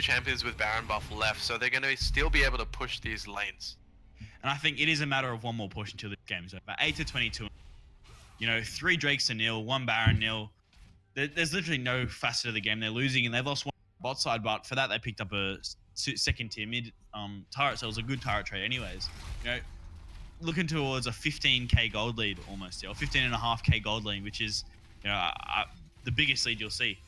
champions with Baron buff left, so they're going to still be able to push these lanes. And I think it is a matter of one more push until this game's over. 8-22. 3 Drakes to nil, 1 Baron nil. There's literally no facet of the game they're losing, and they've lost 1 bot side, but for that they picked up a second tier mid turret, so it was a good turret trade anyways. Looking towards a 15k gold lead almost, or 15.5k gold lead, which is the biggest lead you'll see.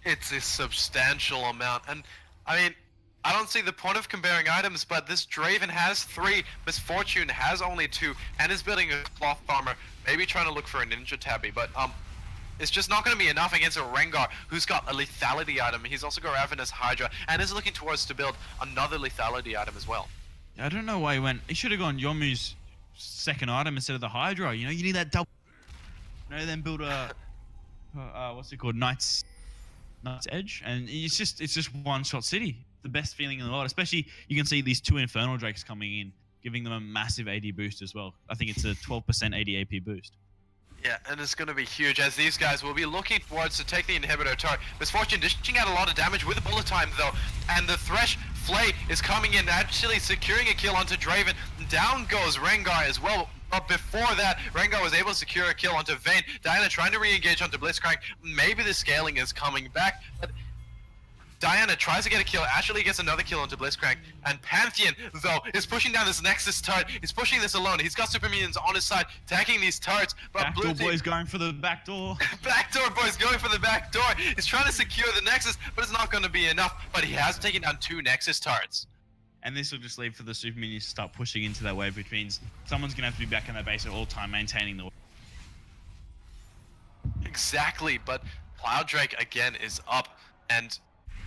It's a substantial amount, and I mean, I don't see the point of comparing items, but this Draven has 3, Misfortune has only 2, and is building a cloth armor, maybe trying to look for a ninja tabby, but it's just not going to be enough against a Rengar who's got a lethality item. He's also got Ravenous Hydra, and is looking towards to build another lethality item as well. I don't know why he went. He should have gone Yomu's second item instead of the Hydra. You know, you need that double. You know, then build a what's it called, Knight's Edge, and it's just one-shot city. The best feeling in the world. Especially you can see these 2 Infernal Drakes coming in, giving them a massive AD boost as well. I think it's a 12% AD AP boost. Yeah, and it's going to be huge as these guys will be looking towards to take the inhibitor turret. Misfortune dishing out a lot of damage with the bullet time though, and the Thresh Flay is coming in, actually securing a kill onto Draven. Down goes Rengar as well. But before that, Rengar was able to secure a kill onto Vayne. Diana trying to re-engage onto Blitzcrank. Maybe the scaling is coming back, but Diana tries to get a kill, actually gets another kill onto Blitzcrank, and Pantheon, though, is pushing down this Nexus turret. He's pushing this alone. He's got super minions on his side, attacking these turrets, but Backdoor boys going for the backdoor. Backdoor boys going for the back door. He's trying to secure the Nexus, but it's not going to be enough. But he has taken down 2 Nexus turrets. And this will just leave for the super minions to start pushing into that wave, which means someone's going to have to be back in their base at all time, maintaining the. Exactly, but Cloud Drake again is up, and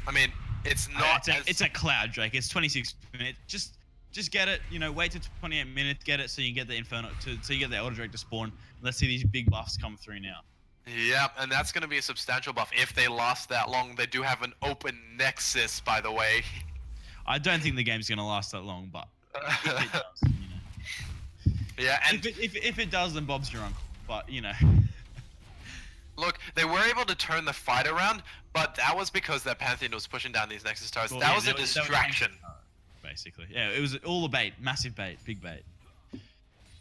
I mean, it's not. It's a Cloud Drake. It's 26 minutes. Just get it. You know, wait to 28 minutes, get it, so you can get the Inferno, so you get the Elder Drake to spawn. Let's see these big buffs come through now. Yeah, and that's going to be a substantial buff if they last that long. They do have an open Nexus, by the way. I don't think the game's going to last that long, but if it does, you know. Yeah, and if it does, then Bob's your uncle. But you know. Look, they were able to turn the fight around, but that was because their Pantheon was pushing down these Nexus towers. Well, that yeah, was a distraction. Basically, yeah, it was all the bait, massive bait, big bait.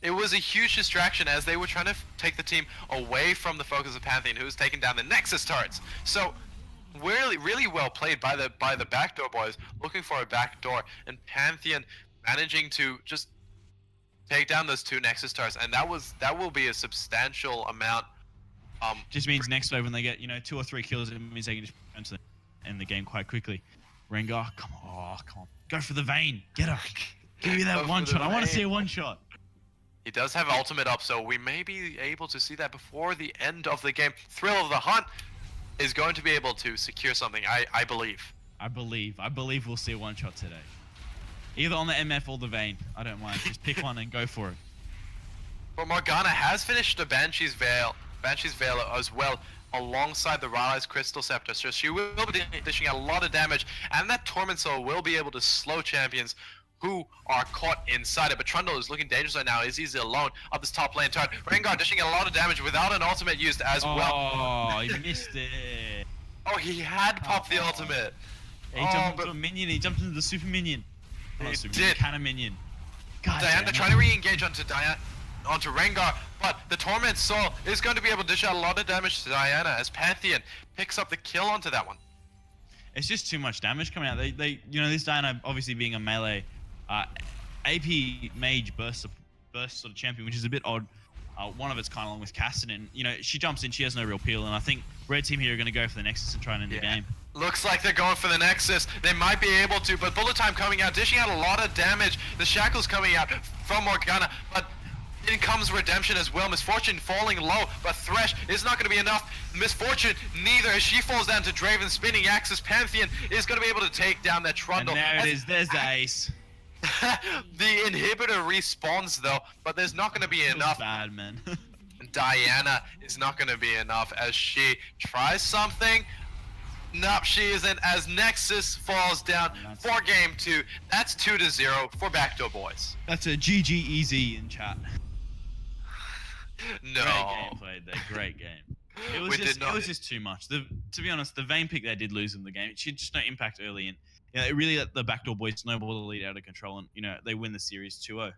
It was a huge distraction as they were trying to take the team away from the focus of Pantheon, who was taking down the Nexus turrets. So, really well played by the Backdoor boys, looking for a backdoor, and Pantheon managing to just take down those 2 Nexus turrets, and that will be a substantial amount. Just means next wave when they get 2 or 3 kills, it means they can just end the game quite quickly. Rengar, come on, go for the Vayne, get her, give me that one shot. I want to see a one shot. He does have ultimate up, so we may be able to see that before the end of the game. Thrill of the Hunt is going to be able to secure something, I believe. I believe we'll see a one shot today. Either on the MF or the Vayne. I don't mind. Just pick one and go for it. But Morgana has finished the Banshee's Veil as well, alongside the Rylai's Crystal Scepter, so she will be dishing out a lot of damage, and that Torment Soul will be able to slow champions who are caught inside it. But Trundle is looking dangerous right now as he's alone up this top lane turret. Rengar dishing out a lot of damage without an ultimate used as well. Oh, he missed it. Oh, he had popped the ultimate. He jumped into a minion. He jumped into the super minion. He Minion, cannon minion. God Diana trying to re-engage onto Rengar, but the Torment Soul is going to be able to dish out a lot of damage to Diana as Pantheon picks up the kill onto that one. It's just too much damage coming out. They this Diana obviously being a melee AP mage burst sort of champion, which is a bit odd. One of its kind along with Cassidy. She jumps in, she has no real peel, and I think Red Team here are going to go for the Nexus and try and end the game. Looks like they're going for the Nexus. They might be able to, but Bullet Time coming out, dishing out a lot of damage. The Shackles coming out from Morgana, but in comes Redemption as well. Misfortune falling low, but Thresh is not going to be enough. Misfortune neither, as she falls down to Draven spinning axis. Pantheon is going to be able to take down that Trundle. And there it is, there's the ace. The inhibitor respawns though, but there's not going to be enough. Bad, man. Diana is not going to be enough as she tries something. Nope, she isn't, as Nexus falls down for game 2. That's 2-0 for Backdoor boys. That's a GG easy in chat. No. Great game played there. Great game. It was just too much. To be honest, the Vayne pick they did lose in the game. It should just no impact early, and it really let the Backdoor boys snowball the lead out of control, and they win the series 2-0.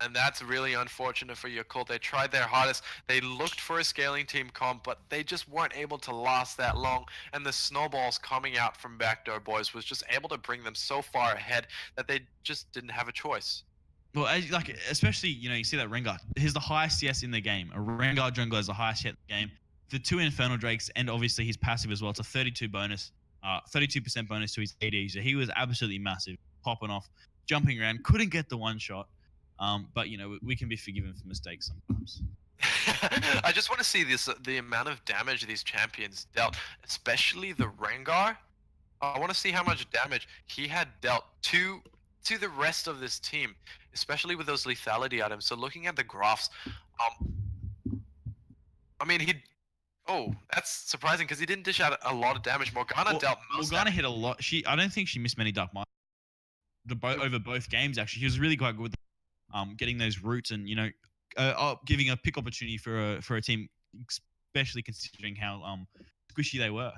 And that's really unfortunate for Yakult. They tried their hardest. They looked for a scaling team comp, but they just weren't able to last that long. And the snowballs coming out from Backdoor boys was just able to bring them so far ahead that they just didn't have a choice. Well, especially, you see that Rengar. He's the highest CS in the game. A Rengar jungler is the highest CS in the game. the 2 Infernal Drakes and obviously his passive as well. It's a 32% bonus to his AD. So he was absolutely massive, popping off, jumping around, couldn't get the one shot. But we can be forgiven for mistakes sometimes. I just want to see the amount of damage these champions dealt, especially the Rengar. I want to see how much damage he had dealt to the rest of this team, especially with those lethality items. So looking at the graphs, I mean oh, that's surprising because he didn't dish out a lot of damage. Morgana dealt most. Morgana hit a lot. I don't think she missed many Dark Might over both games. Actually, she was really quite good. Getting those roots and giving a pick opportunity for a team, especially considering how squishy they were.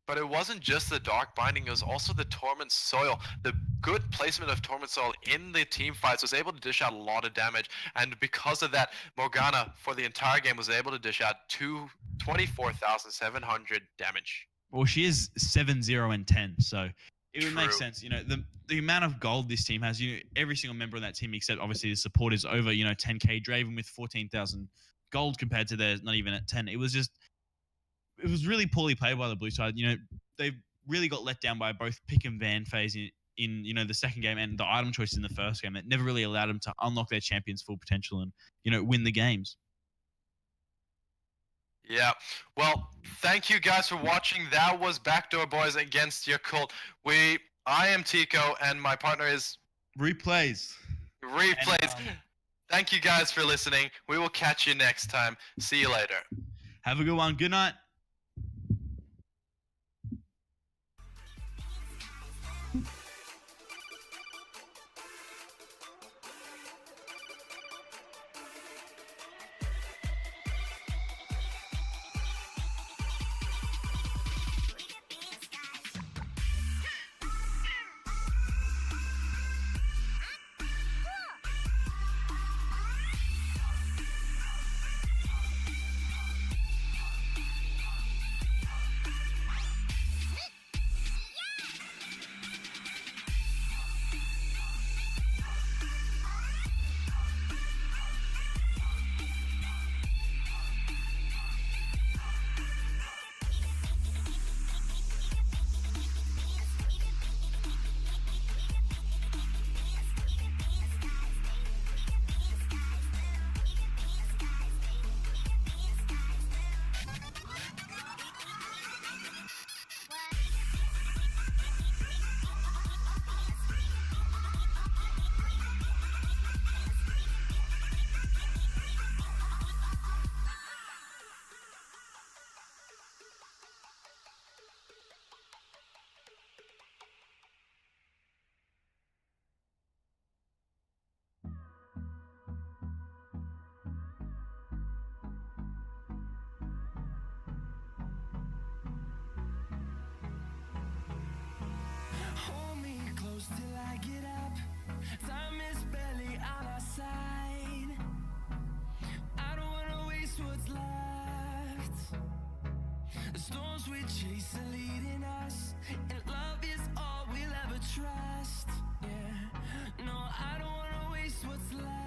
But it wasn't just the Dark Binding, it was also the Torment Soil. The good placement of Torment Soil in the team fights was able to dish out a lot of damage, and because of that, Morgana, for the entire game, was able to dish out 24,700 damage. Well, she is 7-0 and 10, so it would make sense. The amount of gold this team has, every single member of that team, except obviously the support, is over, 10k. Draven with 14,000 gold compared to theirs, not even at 10. It was really poorly played by the blue side. They really got let down by both pick and ban phase in the second game and the item choice in the first game. It never really allowed them to unlock their champion's full potential and, win the games. Yeah. Well, thank you guys for watching. That was Backdoor Boys against Yakult. I am Tico, and my partner is Replays. And, thank you guys for listening. We will catch you next time. See you later. Have a good one. Good night. Hold me close till I get up. Time is barely on our side. I don't wanna waste what's left. The storms we chase are leading us, and love is all we'll ever trust. Yeah, no, I don't wanna waste what's left.